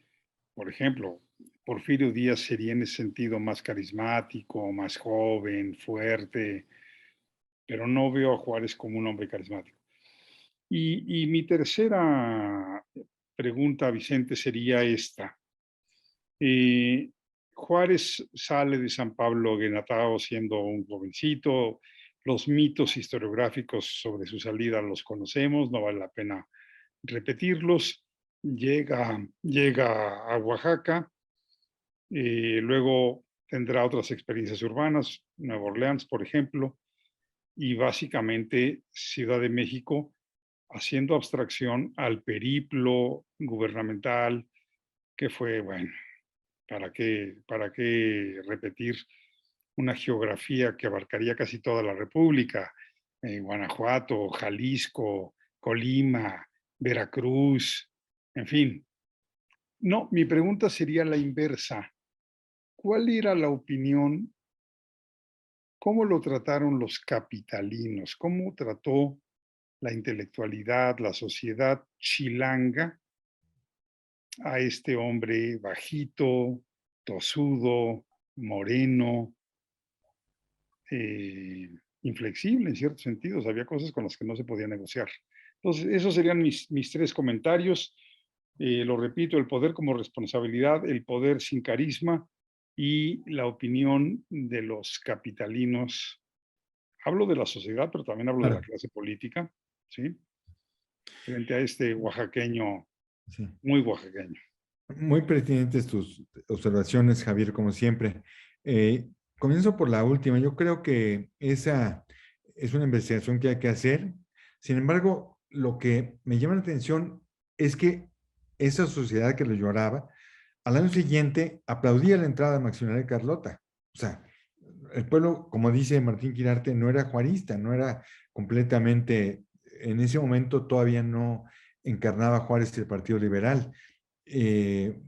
Por ejemplo, Porfirio Díaz sería en ese sentido más carismático, más joven, fuerte, pero no veo a Juárez como un hombre carismático. Y mi tercera pregunta, Vicente, sería esta. Juárez sale de San Pablo Guenatao siendo un jovencito. Los mitos historiográficos sobre su salida los conocemos, no vale la pena repetirlos. Llega a Oaxaca, luego tendrá otras experiencias urbanas, Nueva Orleans, por ejemplo, y básicamente Ciudad de México, haciendo abstracción al periplo gubernamental, que fue, bueno, ¿para qué repetir una geografía que abarcaría casi toda la República? Guanajuato, Jalisco, Colima, Veracruz, en fin. No, mi pregunta sería la inversa. ¿Cuál era la opinión? ¿Cómo lo trataron los capitalinos? ¿Cómo trató la intelectualidad, la sociedad chilanga a este hombre bajito, tosudo, moreno, inflexible en ciertos sentidos? Había cosas con las que no se podía negociar. Entonces, esos serían mis 3 comentarios. Lo repito, el poder como responsabilidad, el poder sin carisma y la opinión de los capitalinos. Hablo de la sociedad, pero también hablo de la clase política, ¿sí? Frente a este oaxaqueño, Sí. muy oaxaqueño. Muy pertinentes tus observaciones, Javier, como siempre. Comienzo por la última. Yo creo que esa es una investigación que hay que hacer. Sin embargo, lo que me llama la atención es que esa sociedad que lo lloraba, al año siguiente aplaudía la entrada de Maximiliano y Carlota. O sea, el pueblo, como dice Martín Quirarte, no era juarista, no era completamente, en ese momento todavía no encarnaba Juárez el Partido Liberal. eh,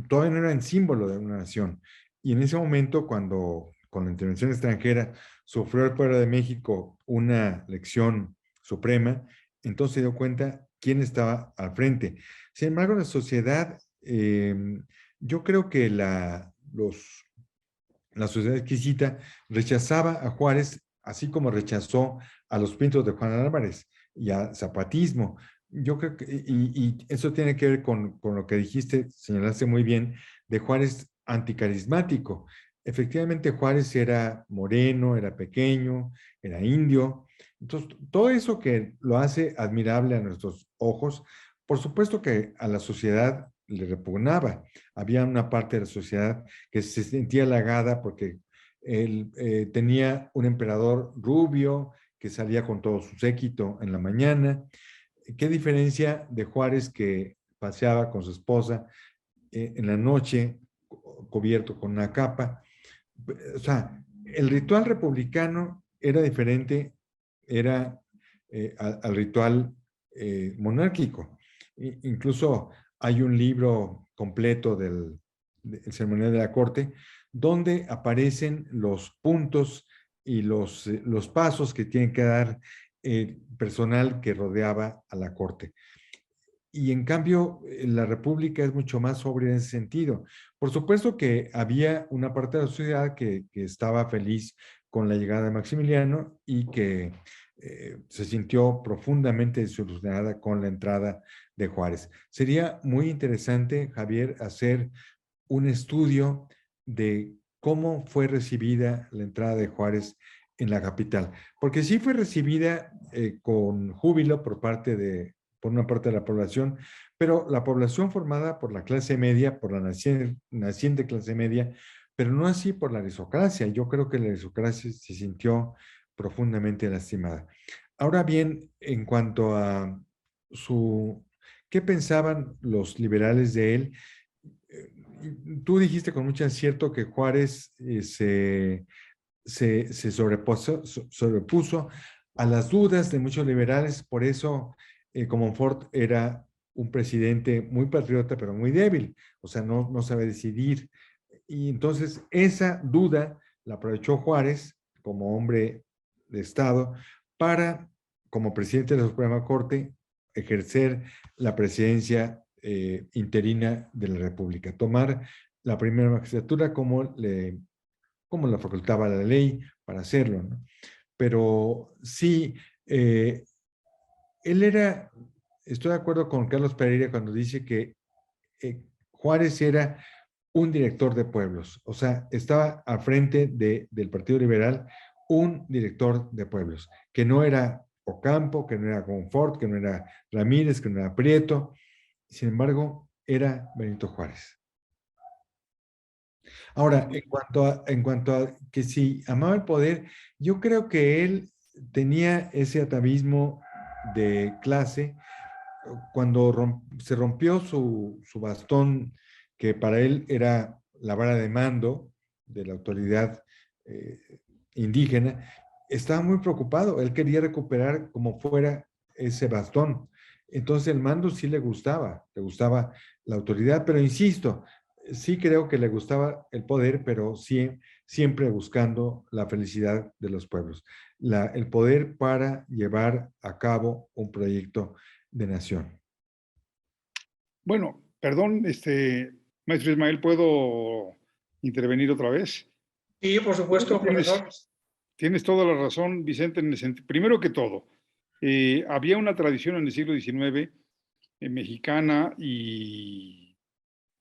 Todavía no eran símbolo de una nación. Y en ese momento, cuando con la intervención extranjera sufrió el pueblo de México una lección suprema, entonces se dio cuenta quién estaba al frente. Sin embargo, la sociedad, yo creo que la sociedad exquisita rechazaba a Juárez, así como rechazó a los pintos de Juan Álvarez y a zapatismo. Yo creo que, y eso tiene que ver con lo que dijiste, señalaste muy bien, de Juárez anticarismático. Efectivamente, Juárez era moreno, era pequeño, era indio. Entonces, todo eso que lo hace admirable a nuestros ojos, por supuesto que a la sociedad le repugnaba. Había una parte de la sociedad que se sentía halagada porque él tenía un emperador rubio que salía con todo su séquito en la mañana. ¿Qué diferencia de Juárez que paseaba con su esposa en la noche cubierto con una capa? O sea, el ritual republicano era diferente, era al ritual monárquico. Incluso hay un libro completo del ceremonial de la corte donde aparecen los puntos y los pasos que tienen que dar el personal que rodeaba a la corte. Y en cambio, la República es mucho más sobria en ese sentido. Por supuesto que había una parte de la sociedad que estaba feliz con la llegada de Maximiliano y que se sintió profundamente desilusionada con la entrada de Juárez. Sería muy interesante, Javier, hacer un estudio de cómo fue recibida la entrada de Juárez en la capital, porque sí fue recibida con júbilo por una parte de la población, pero la población formada por la clase media, por la naciente clase media, pero no así por la aristocracia. Yo creo que la aristocracia se sintió profundamente lastimada. Ahora bien, en cuanto a ¿qué pensaban los liberales de él? Tú dijiste con mucho acierto que Juárez se sobrepuso a las dudas de muchos liberales, por eso Comonfort era un presidente muy patriota, pero muy débil, o sea, no sabe decidir. Y entonces esa duda la aprovechó Juárez como hombre de Estado para, como presidente de la Suprema Corte, ejercer la presidencia interina de la República, tomar la primera magistratura como la facultaba la ley para hacerlo, ¿no? Pero sí, estoy de acuerdo con Carlos Pereira cuando dice que Juárez era un director de pueblos, o sea, estaba al frente del Partido Liberal un director de pueblos, que no era Ocampo, que no era Confort, que no era Ramírez, que no era Prieto, sin embargo, era Benito Juárez. Ahora, en cuanto a que si amaba el poder, yo creo que él tenía ese atavismo de clase cuando se rompió su bastón, que para él era la vara de mando de la autoridad indígena, estaba muy preocupado. Él quería recuperar como fuera ese bastón. Entonces el mando sí le gustaba la autoridad, pero insisto, sí creo que le gustaba el poder, pero sí, siempre buscando la felicidad de los pueblos, el poder para llevar a cabo un proyecto de nación. Bueno, perdón, maestro Ismael, ¿puedo intervenir otra vez? Sí, por supuesto, profesor. Tienes toda la razón, Vicente. Primero que todo, había una tradición en el siglo XIX mexicana y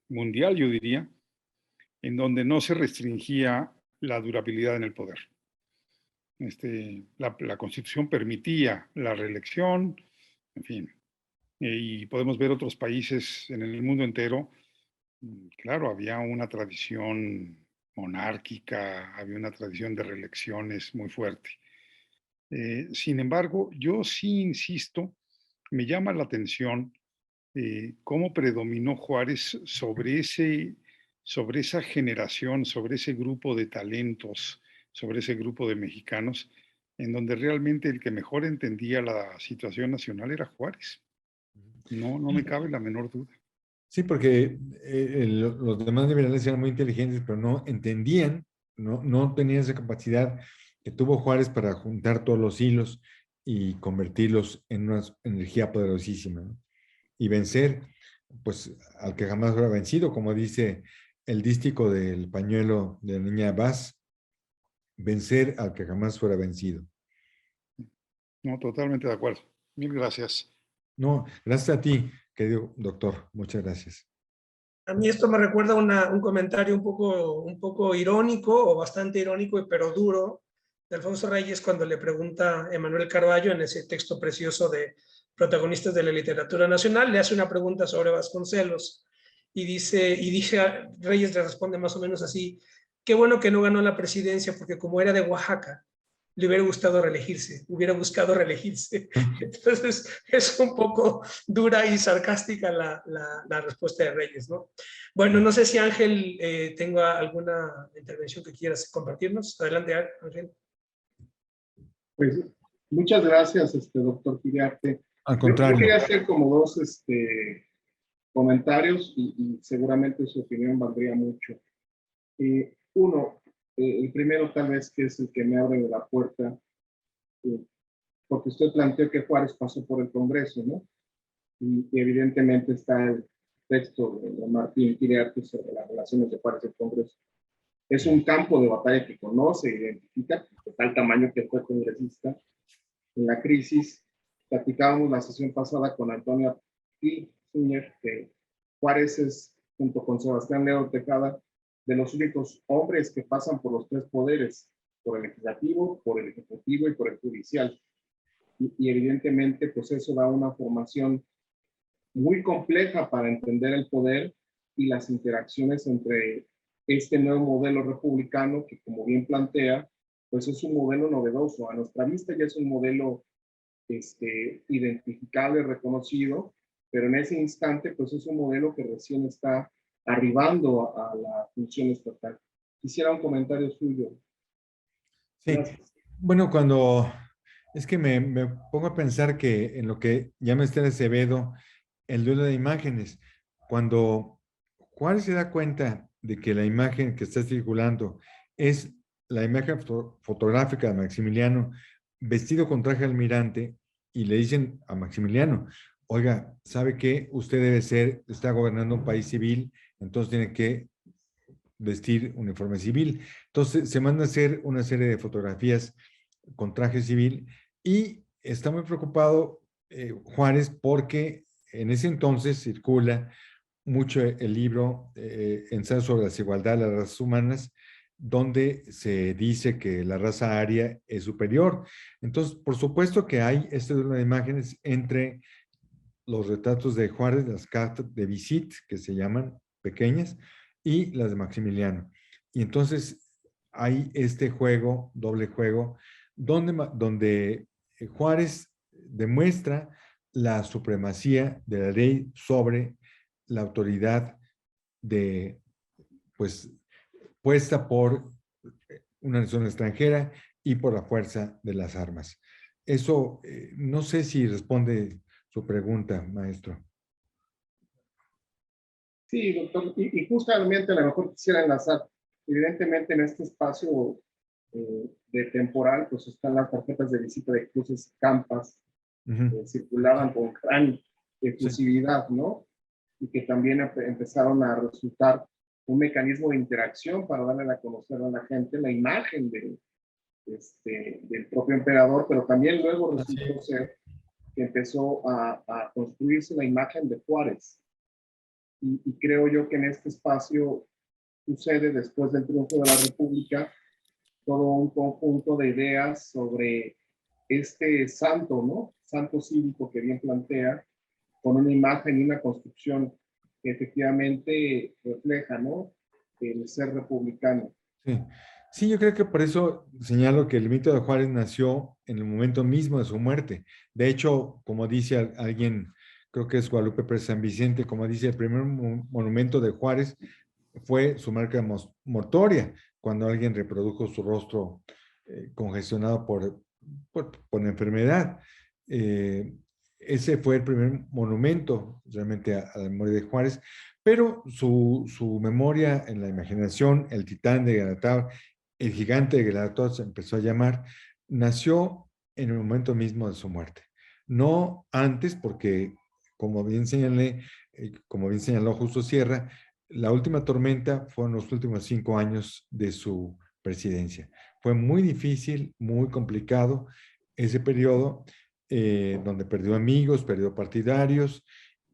mundial, yo diría, en donde no se restringía la durabilidad en el poder. La Constitución permitía la reelección, en fin, y podemos ver otros países en el mundo entero. Claro, había una tradición monárquica, había una tradición de reelecciones muy fuerte. Sin embargo, yo sí insisto, me llama la atención cómo predominó Juárez sobre esa generación, sobre ese grupo de talentos, sobre ese grupo de mexicanos, en donde realmente el que mejor entendía la situación nacional era Juárez. No me cabe la menor duda. Sí, porque los demás liberales eran muy inteligentes, pero no entendían, no tenían esa capacidad que tuvo Juárez para juntar todos los hilos y convertirlos en una energía poderosísima, ¿no? Y vencer, pues, al que jamás fuera vencido, como dice el dístico del pañuelo de la niña Vaz, vencer al que jamás fuera vencido. No, totalmente de acuerdo. Mil gracias. No, gracias a ti, querido doctor. Muchas gracias. A mí esto me recuerda un comentario un poco irónico o bastante irónico, pero duro, de Alfonso Reyes cuando le pregunta a Emanuel Carballo en ese texto precioso de Protagonistas de la Literatura Nacional, le hace una pregunta sobre Vasconcelos y dice Reyes le responde más o menos así: qué bueno que no ganó la presidencia porque como era de Oaxaca, le hubiera gustado reelegirse, hubiera buscado reelegirse. Entonces es un poco dura y sarcástica la respuesta de Reyes, ¿no? Bueno, no sé si Ángel tenga alguna intervención que quieras compartirnos. Adelante, Ángel. Pues muchas gracias, doctor Iriarte. Al contrario. Yo quería hacer como dos comentarios y seguramente su opinión valdría mucho. Uno, el primero tal vez que es el que me abre la puerta, porque usted planteó que Juárez pasó por el Congreso, ¿no? Y evidentemente está el texto de Martín Iriarte sobre las relaciones de Juárez y el Congreso. Es un campo de batalla que conoce, identifica, de tal tamaño que fue congresista. En la crisis, platicábamos la sesión pasada con Antonia P. Zúñer, que Juárez es, junto con Sebastián Lerdo Tejada, de los únicos hombres que pasan por los tres poderes, por el legislativo, por el ejecutivo y por el judicial. Y evidentemente, pues eso da una formación muy compleja para entender el poder y las interacciones entre este nuevo modelo republicano que, como bien plantea, pues es un modelo novedoso. A nuestra vista ya es un modelo identificable, reconocido, pero en ese instante pues es un modelo que recién está arribando a la función estatal. Quisiera un comentario suyo. Sí, Gracias. bueno, es que me pongo a pensar que en lo que llama Esther Acevedo, el duelo de imágenes, cuando Juárez se da cuenta de que la imagen que está circulando es la imagen fotográfica de Maximiliano vestido con traje almirante, y le dicen a Maximiliano: oiga, ¿sabe qué? Usted está gobernando un país civil, entonces tiene que vestir uniforme civil. Entonces se manda a hacer una serie de fotografías con traje civil y está muy preocupado Juárez porque en ese entonces circula mucho el libro Ensayo sobre la desigualdad de las razas humanas, donde se dice que la raza aria es superior. Entonces, por supuesto que hay este duelo de imágenes entre los retratos de Juárez, las cartas de visite, que se llaman pequeñas, y las de Maximiliano. Y entonces hay este juego, doble juego, donde Juárez demuestra la supremacía de la ley sobre la autoridad pues, puesta por una nación extranjera y por la fuerza de las armas. Eso, no sé si responde su pregunta, maestro. Sí, doctor, y justamente a lo mejor quisiera enlazar, evidentemente en este espacio de temporal, pues están las tarjetas de visita de cruces Campas, circulaban con gran efusividad, sí, ¿no? Y que también empezaron a resultar un mecanismo de interacción para darle a conocer a la gente la imagen del propio emperador, pero también luego resultó ser que empezó a construirse la imagen de Juárez. Y creo yo que en este espacio sucede, después del triunfo de la República, todo un conjunto de ideas sobre este santo, ¿no? Santo cívico que bien plantea, con una imagen y una construcción que efectivamente refleja, ¿no? El ser republicano. Sí. Sí, yo creo que por eso señalo que el mito de Juárez nació en el momento mismo de su muerte. De hecho, como dice alguien, creo que es Guadalupe Pérez San Vicente, como dice, el primer monumento de Juárez fue su marca mortuoria, cuando alguien reprodujo su rostro congestionado por enfermedad. Ese fue el primer monumento realmente a la memoria de Juárez, pero su memoria en la imaginación, el titán de Galatao, el gigante de Galatao se empezó a llamar, nació en el momento mismo de su muerte. No antes, porque como bien señaló Justo Sierra, la última tormenta fueron los últimos 5 años de su presidencia. Fue muy difícil, muy complicado ese periodo, donde perdió amigos, perdió partidarios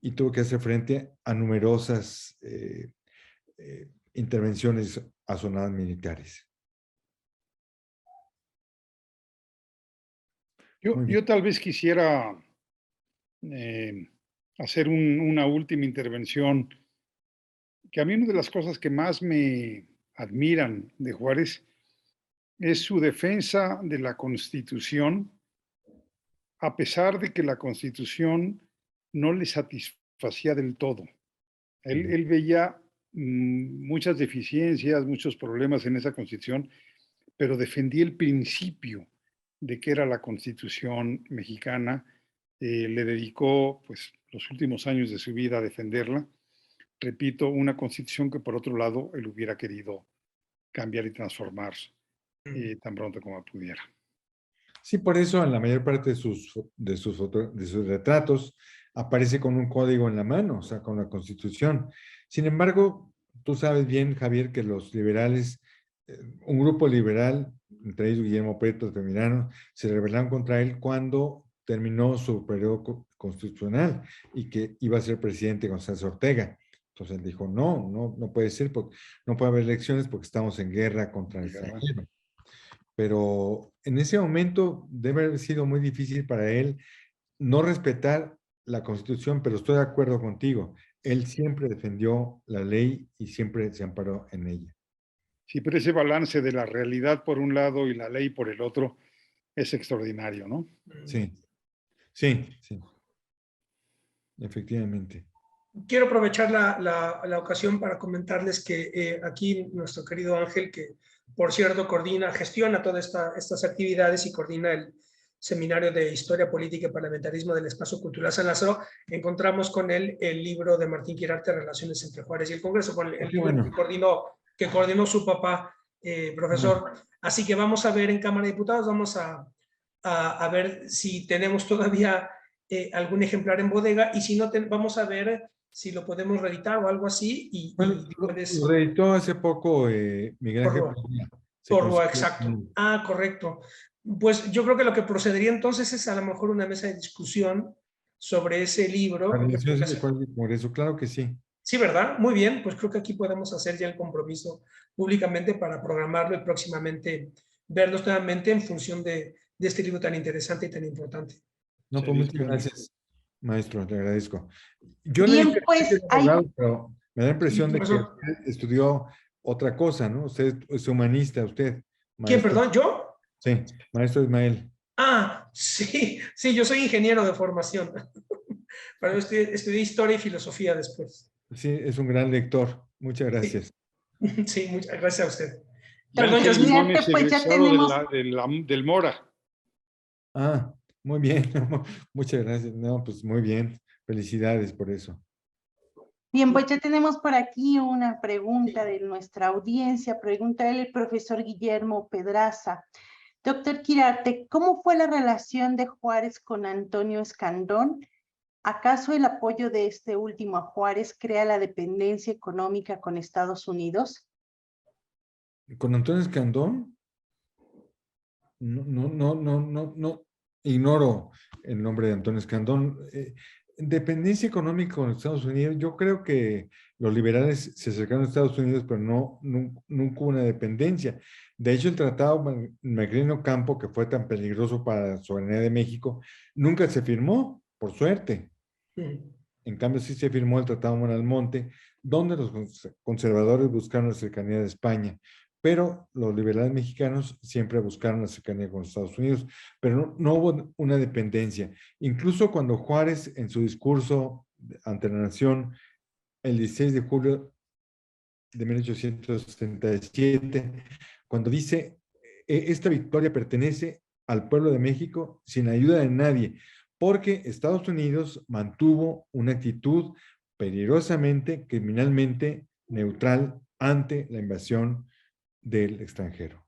y tuvo que hacer frente a numerosas intervenciones a zonas militares. Yo tal vez quisiera hacer una última intervención, que a mí una de las cosas que más me admiran de Juárez es su defensa de la Constitución, a pesar de que la Constitución no le satisfacía del todo. Él veía muchas deficiencias, muchos problemas en esa Constitución, pero defendía el principio de que era la Constitución mexicana. Le dedicó pues, los últimos años de su vida a defenderla. Repito, una Constitución que por otro lado él hubiera querido cambiar y transformar tan pronto como pudiera. Sí, por eso en la mayor parte de sus retratos aparece con un código en la mano, o sea, con la Constitución. Sin embargo, tú sabes bien, Javier, que los liberales, un grupo liberal, entre ellos Guillermo Prieto, Altamirano, se rebelaron contra él cuando terminó su periodo constitucional y que iba a ser presidente González Ortega. Entonces él dijo, no puede ser, no puede haber elecciones porque estamos en guerra contra el extranjero. Pero en ese momento debe haber sido muy difícil para él no respetar la Constitución, pero estoy de acuerdo contigo. Él siempre defendió la ley y siempre se amparó en ella. Sí, pero ese balance de la realidad por un lado y la ley por el otro es extraordinario, ¿no? Sí. Efectivamente. Quiero aprovechar la ocasión para comentarles que aquí nuestro querido Ángel, que por cierto gestiona todas estas actividades y coordina el Seminario de Historia Política y Parlamentarismo del Espacio Cultural San Lázaro, encontramos con él el libro de Martín Quirarte, Relaciones entre Juárez y el Congreso, con el libro que coordinó su papá, profesor. Así que vamos a ver en Cámara de Diputados, vamos a ver si tenemos todavía algún ejemplar en bodega, y si no, vamos a ver si lo podemos reeditar o algo así. Bueno, lo reeditó hace poco Miguel Ángel Porroa, exacto. Correcto. Pues yo creo que lo que procedería entonces es a lo mejor una mesa de discusión sobre ese libro. Congreso, claro que sí. Sí, ¿verdad? Muy bien, pues creo que aquí podemos hacer ya el compromiso públicamente para programarlo y próximamente verlos nuevamente en función de este libro tan interesante y tan importante. No, pues muchas gracias, maestro, te agradezco. Yo bien, le pues, pero me da la impresión de que usted estudió otra cosa, ¿no? Usted es humanista, usted. Maestro. ¿Quién, perdón? ¿Yo? Sí, maestro Ismael. Sí, yo soy ingeniero de formación. Pero estudié historia y filosofía después. Sí, es un gran lector. Muchas gracias. Sí, muchas gracias a usted. Perdón, Limón es egresado del Mora. Muy bien. Muchas gracias. No, pues muy bien. Felicidades por eso. Bien, pues ya tenemos por aquí una pregunta de nuestra audiencia. Pregunta el profesor Guillermo Pedraza. Doctor Quirarte, ¿cómo fue la relación de Juárez con Antonio Escandón? ¿Acaso el apoyo de este último a Juárez crea la dependencia económica con Estados Unidos? ¿Con Antonio Escandón? No. ignoro el nombre de Antonio Escandón. Dependencia económica con Estados Unidos, yo creo que los liberales se acercaron a Estados Unidos, pero nunca hubo una dependencia. De hecho, el tratado Macrino-Campo, que fue tan peligroso para la soberanía de México, nunca se firmó, por suerte. En cambio, sí se firmó el Tratado Monalmonte, donde los conservadores buscaron la cercanía de España, pero los liberales mexicanos siempre buscaron la cercanía con los Estados Unidos, pero no hubo una dependencia. Incluso cuando Juárez, en su discurso ante la nación, el 16 de julio de 1877, cuando dice, esta victoria pertenece al pueblo de México sin ayuda de nadie, porque Estados Unidos mantuvo una actitud peligrosamente, criminalmente neutral ante la invasión del extranjero.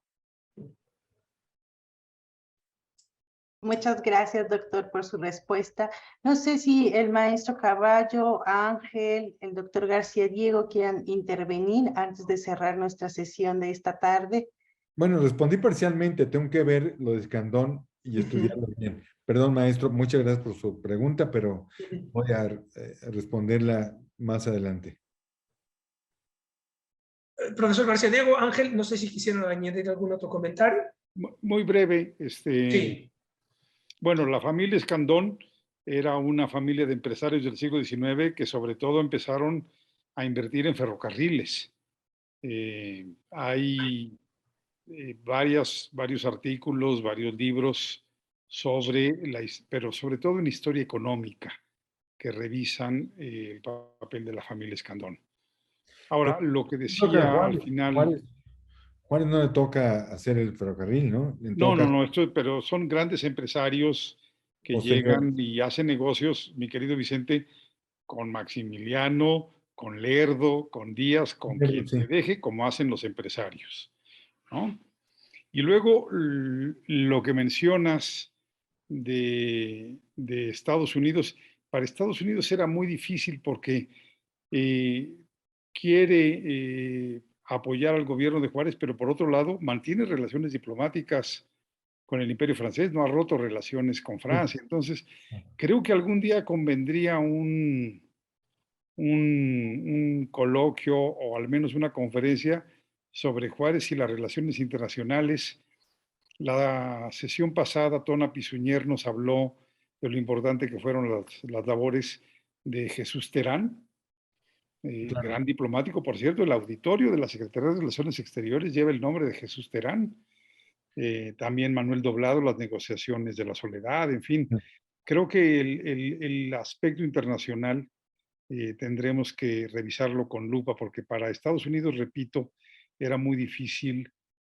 Muchas gracias, doctor, por su respuesta. No sé si el maestro Caballo, Ángel, el doctor García Diego quieran intervenir antes de cerrar nuestra sesión de esta tarde. Bueno, respondí parcialmente, tengo que ver lo de Escandón y estudiarlo bien. Perdón, maestro, muchas gracias por su pregunta, pero voy a responderla más adelante. Profesor García Diego, Ángel, no sé si quisieran añadir algún otro comentario. Muy breve. Sí. Bueno, la familia Escandón era una familia de empresarios del siglo XIX que sobre todo empezaron a invertir en ferrocarriles. Hay varios artículos, varios libros pero sobre todo en historia económica, que revisan el papel de la familia Escandón. Ahora, lo que decía al final... Juárez no le toca hacer el ferrocarril, ¿no? No, pero son grandes empresarios que llegan posterior. y hacen negocios, mi querido Vicente, con Maximiliano, con Lerdo, con Díaz, con quien Sí. se deje, como hacen los empresarios, ¿no? Y luego lo que mencionas de Estados Unidos, para Estados Unidos era muy difícil porque quiere apoyar al gobierno de Juárez, pero por otro lado mantiene relaciones diplomáticas con el Imperio francés, no ha roto relaciones con Francia. Entonces, creo que algún día convendría un coloquio o al menos una conferencia sobre Juárez y las relaciones internacionales. La sesión pasada, Tona Pisuñer nos habló de lo importante que fueron las labores de Jesús Terán, Claro. gran diplomático, por cierto. El auditorio de la Secretaría de Relaciones Exteriores lleva el nombre de Jesús Terán. También Manuel Doblado, las negociaciones de la soledad, en fin. Creo que el aspecto internacional tendremos que revisarlo con lupa, porque para Estados Unidos, repito, era muy difícil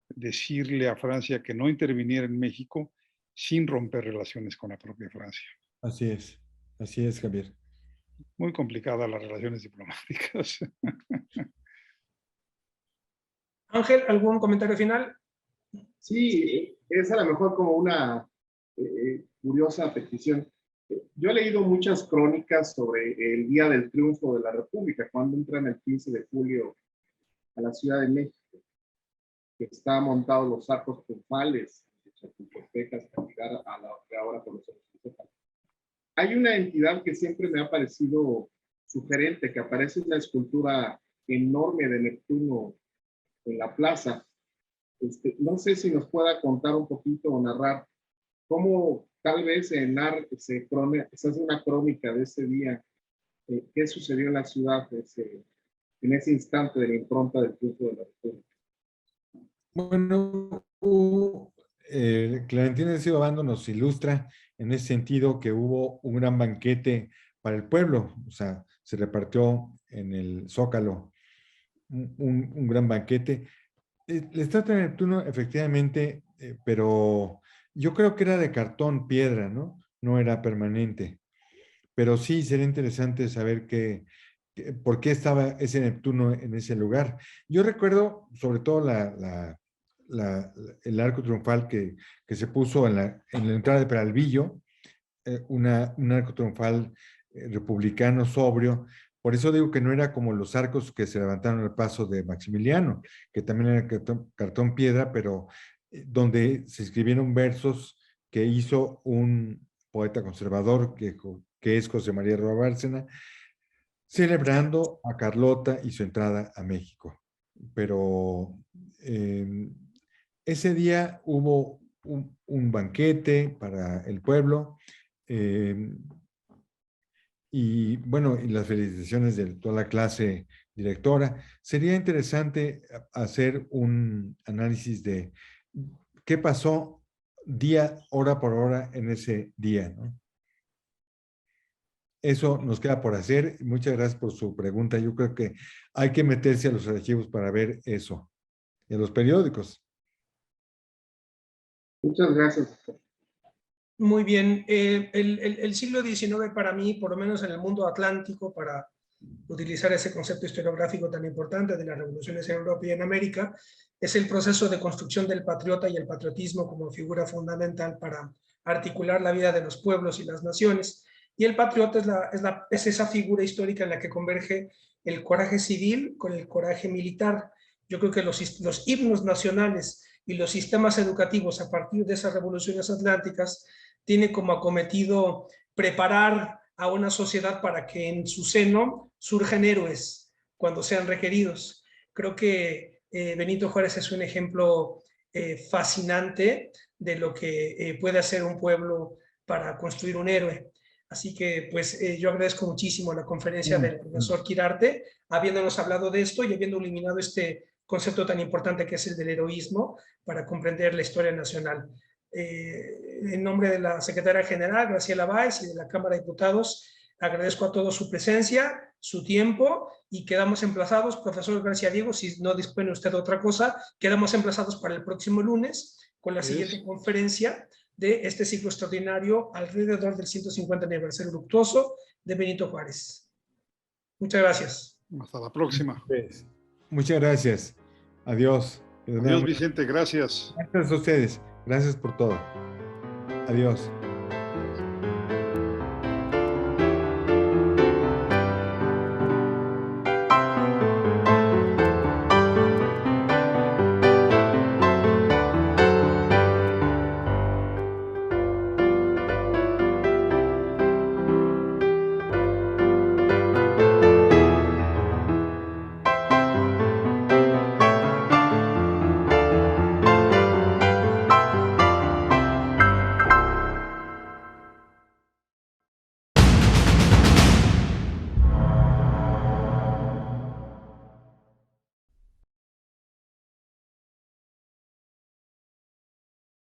decirle a Francia que no interviniera en México sin romper relaciones con la propia Francia. Así es, Javier. Muy complicadas las relaciones diplomáticas. Ángel, ¿algún comentario final? Sí, es a lo mejor como una curiosa petición. Yo he leído muchas crónicas sobre el Día del Triunfo de la República, cuando entran el 15 de julio a la Ciudad de México, que está montado los arcos triunfales de Chapultepec hasta llegar a la que ahora conocemos. Hay una entidad que siempre me ha parecido sugerente, que aparece una escultura enorme de Neptuno en la plaza. No sé si nos pueda contar un poquito o narrar cómo tal vez se hace una crónica de ese día, qué sucedió en la ciudad en ese instante de la impronta del triunfo de la República. Bueno, Clementina de Silva Bando nos ilustra en ese sentido que hubo un gran banquete para el pueblo, o sea, se repartió en el Zócalo un gran banquete. La estatua de Neptuno, efectivamente, pero yo creo que era de cartón, piedra, ¿no? No era permanente. Pero sí sería interesante saber por qué estaba ese Neptuno en ese lugar. Yo recuerdo sobre todo el arco triunfal que se puso en la entrada de Peralvillo, un arco triunfal republicano sobrio. Por eso digo que no era como los arcos que se levantaron al paso de Maximiliano, que también era cartón piedra, pero donde se escribieron versos que hizo un poeta conservador que es José María Roa Bárcena, celebrando a Carlota y su entrada a México. Pero ese día hubo un banquete para el pueblo, y bueno, y las felicitaciones de toda la clase directora. Sería interesante hacer un análisis de qué pasó hora por hora en ese día, ¿no? Eso nos queda por hacer. Muchas gracias por su pregunta. Yo creo que hay que meterse a los archivos para ver eso, y a los periódicos. Muchas gracias. Muy bien. El siglo XIX para mí, por lo menos en el mundo atlántico, para utilizar ese concepto historiográfico tan importante de las revoluciones en Europa y en América, es el proceso de construcción del patriota y el patriotismo como figura fundamental para articular la vida de los pueblos y las naciones. Y el patriota es esa figura histórica en la que converge el coraje civil con el coraje militar. Yo creo que los himnos nacionales y los sistemas educativos a partir de esas revoluciones atlánticas tienen como acometido preparar a una sociedad para que en su seno surjan héroes cuando sean requeridos. Creo que Benito Juárez es un ejemplo fascinante de lo que puede hacer un pueblo para construir un héroe. Así que pues yo agradezco muchísimo la conferencia del profesor Quirarte, habiéndonos hablado de esto y habiendo eliminado este concepto tan importante que es el del heroísmo para comprender la historia nacional. En nombre de la secretaria general, Graciela Báez, y de la Cámara de Diputados, agradezco a todos su presencia, su tiempo, y quedamos emplazados, profesor García Diego, si no dispone usted de otra cosa, quedamos emplazados para el próximo lunes con la siguiente conferencia de este ciclo extraordinario alrededor del 150 aniversario luctuoso de Benito Juárez. Muchas gracias. Hasta la próxima. Muchas gracias. Adiós. Adiós, Vicente, gracias. Gracias a ustedes. Gracias por todo. Adiós.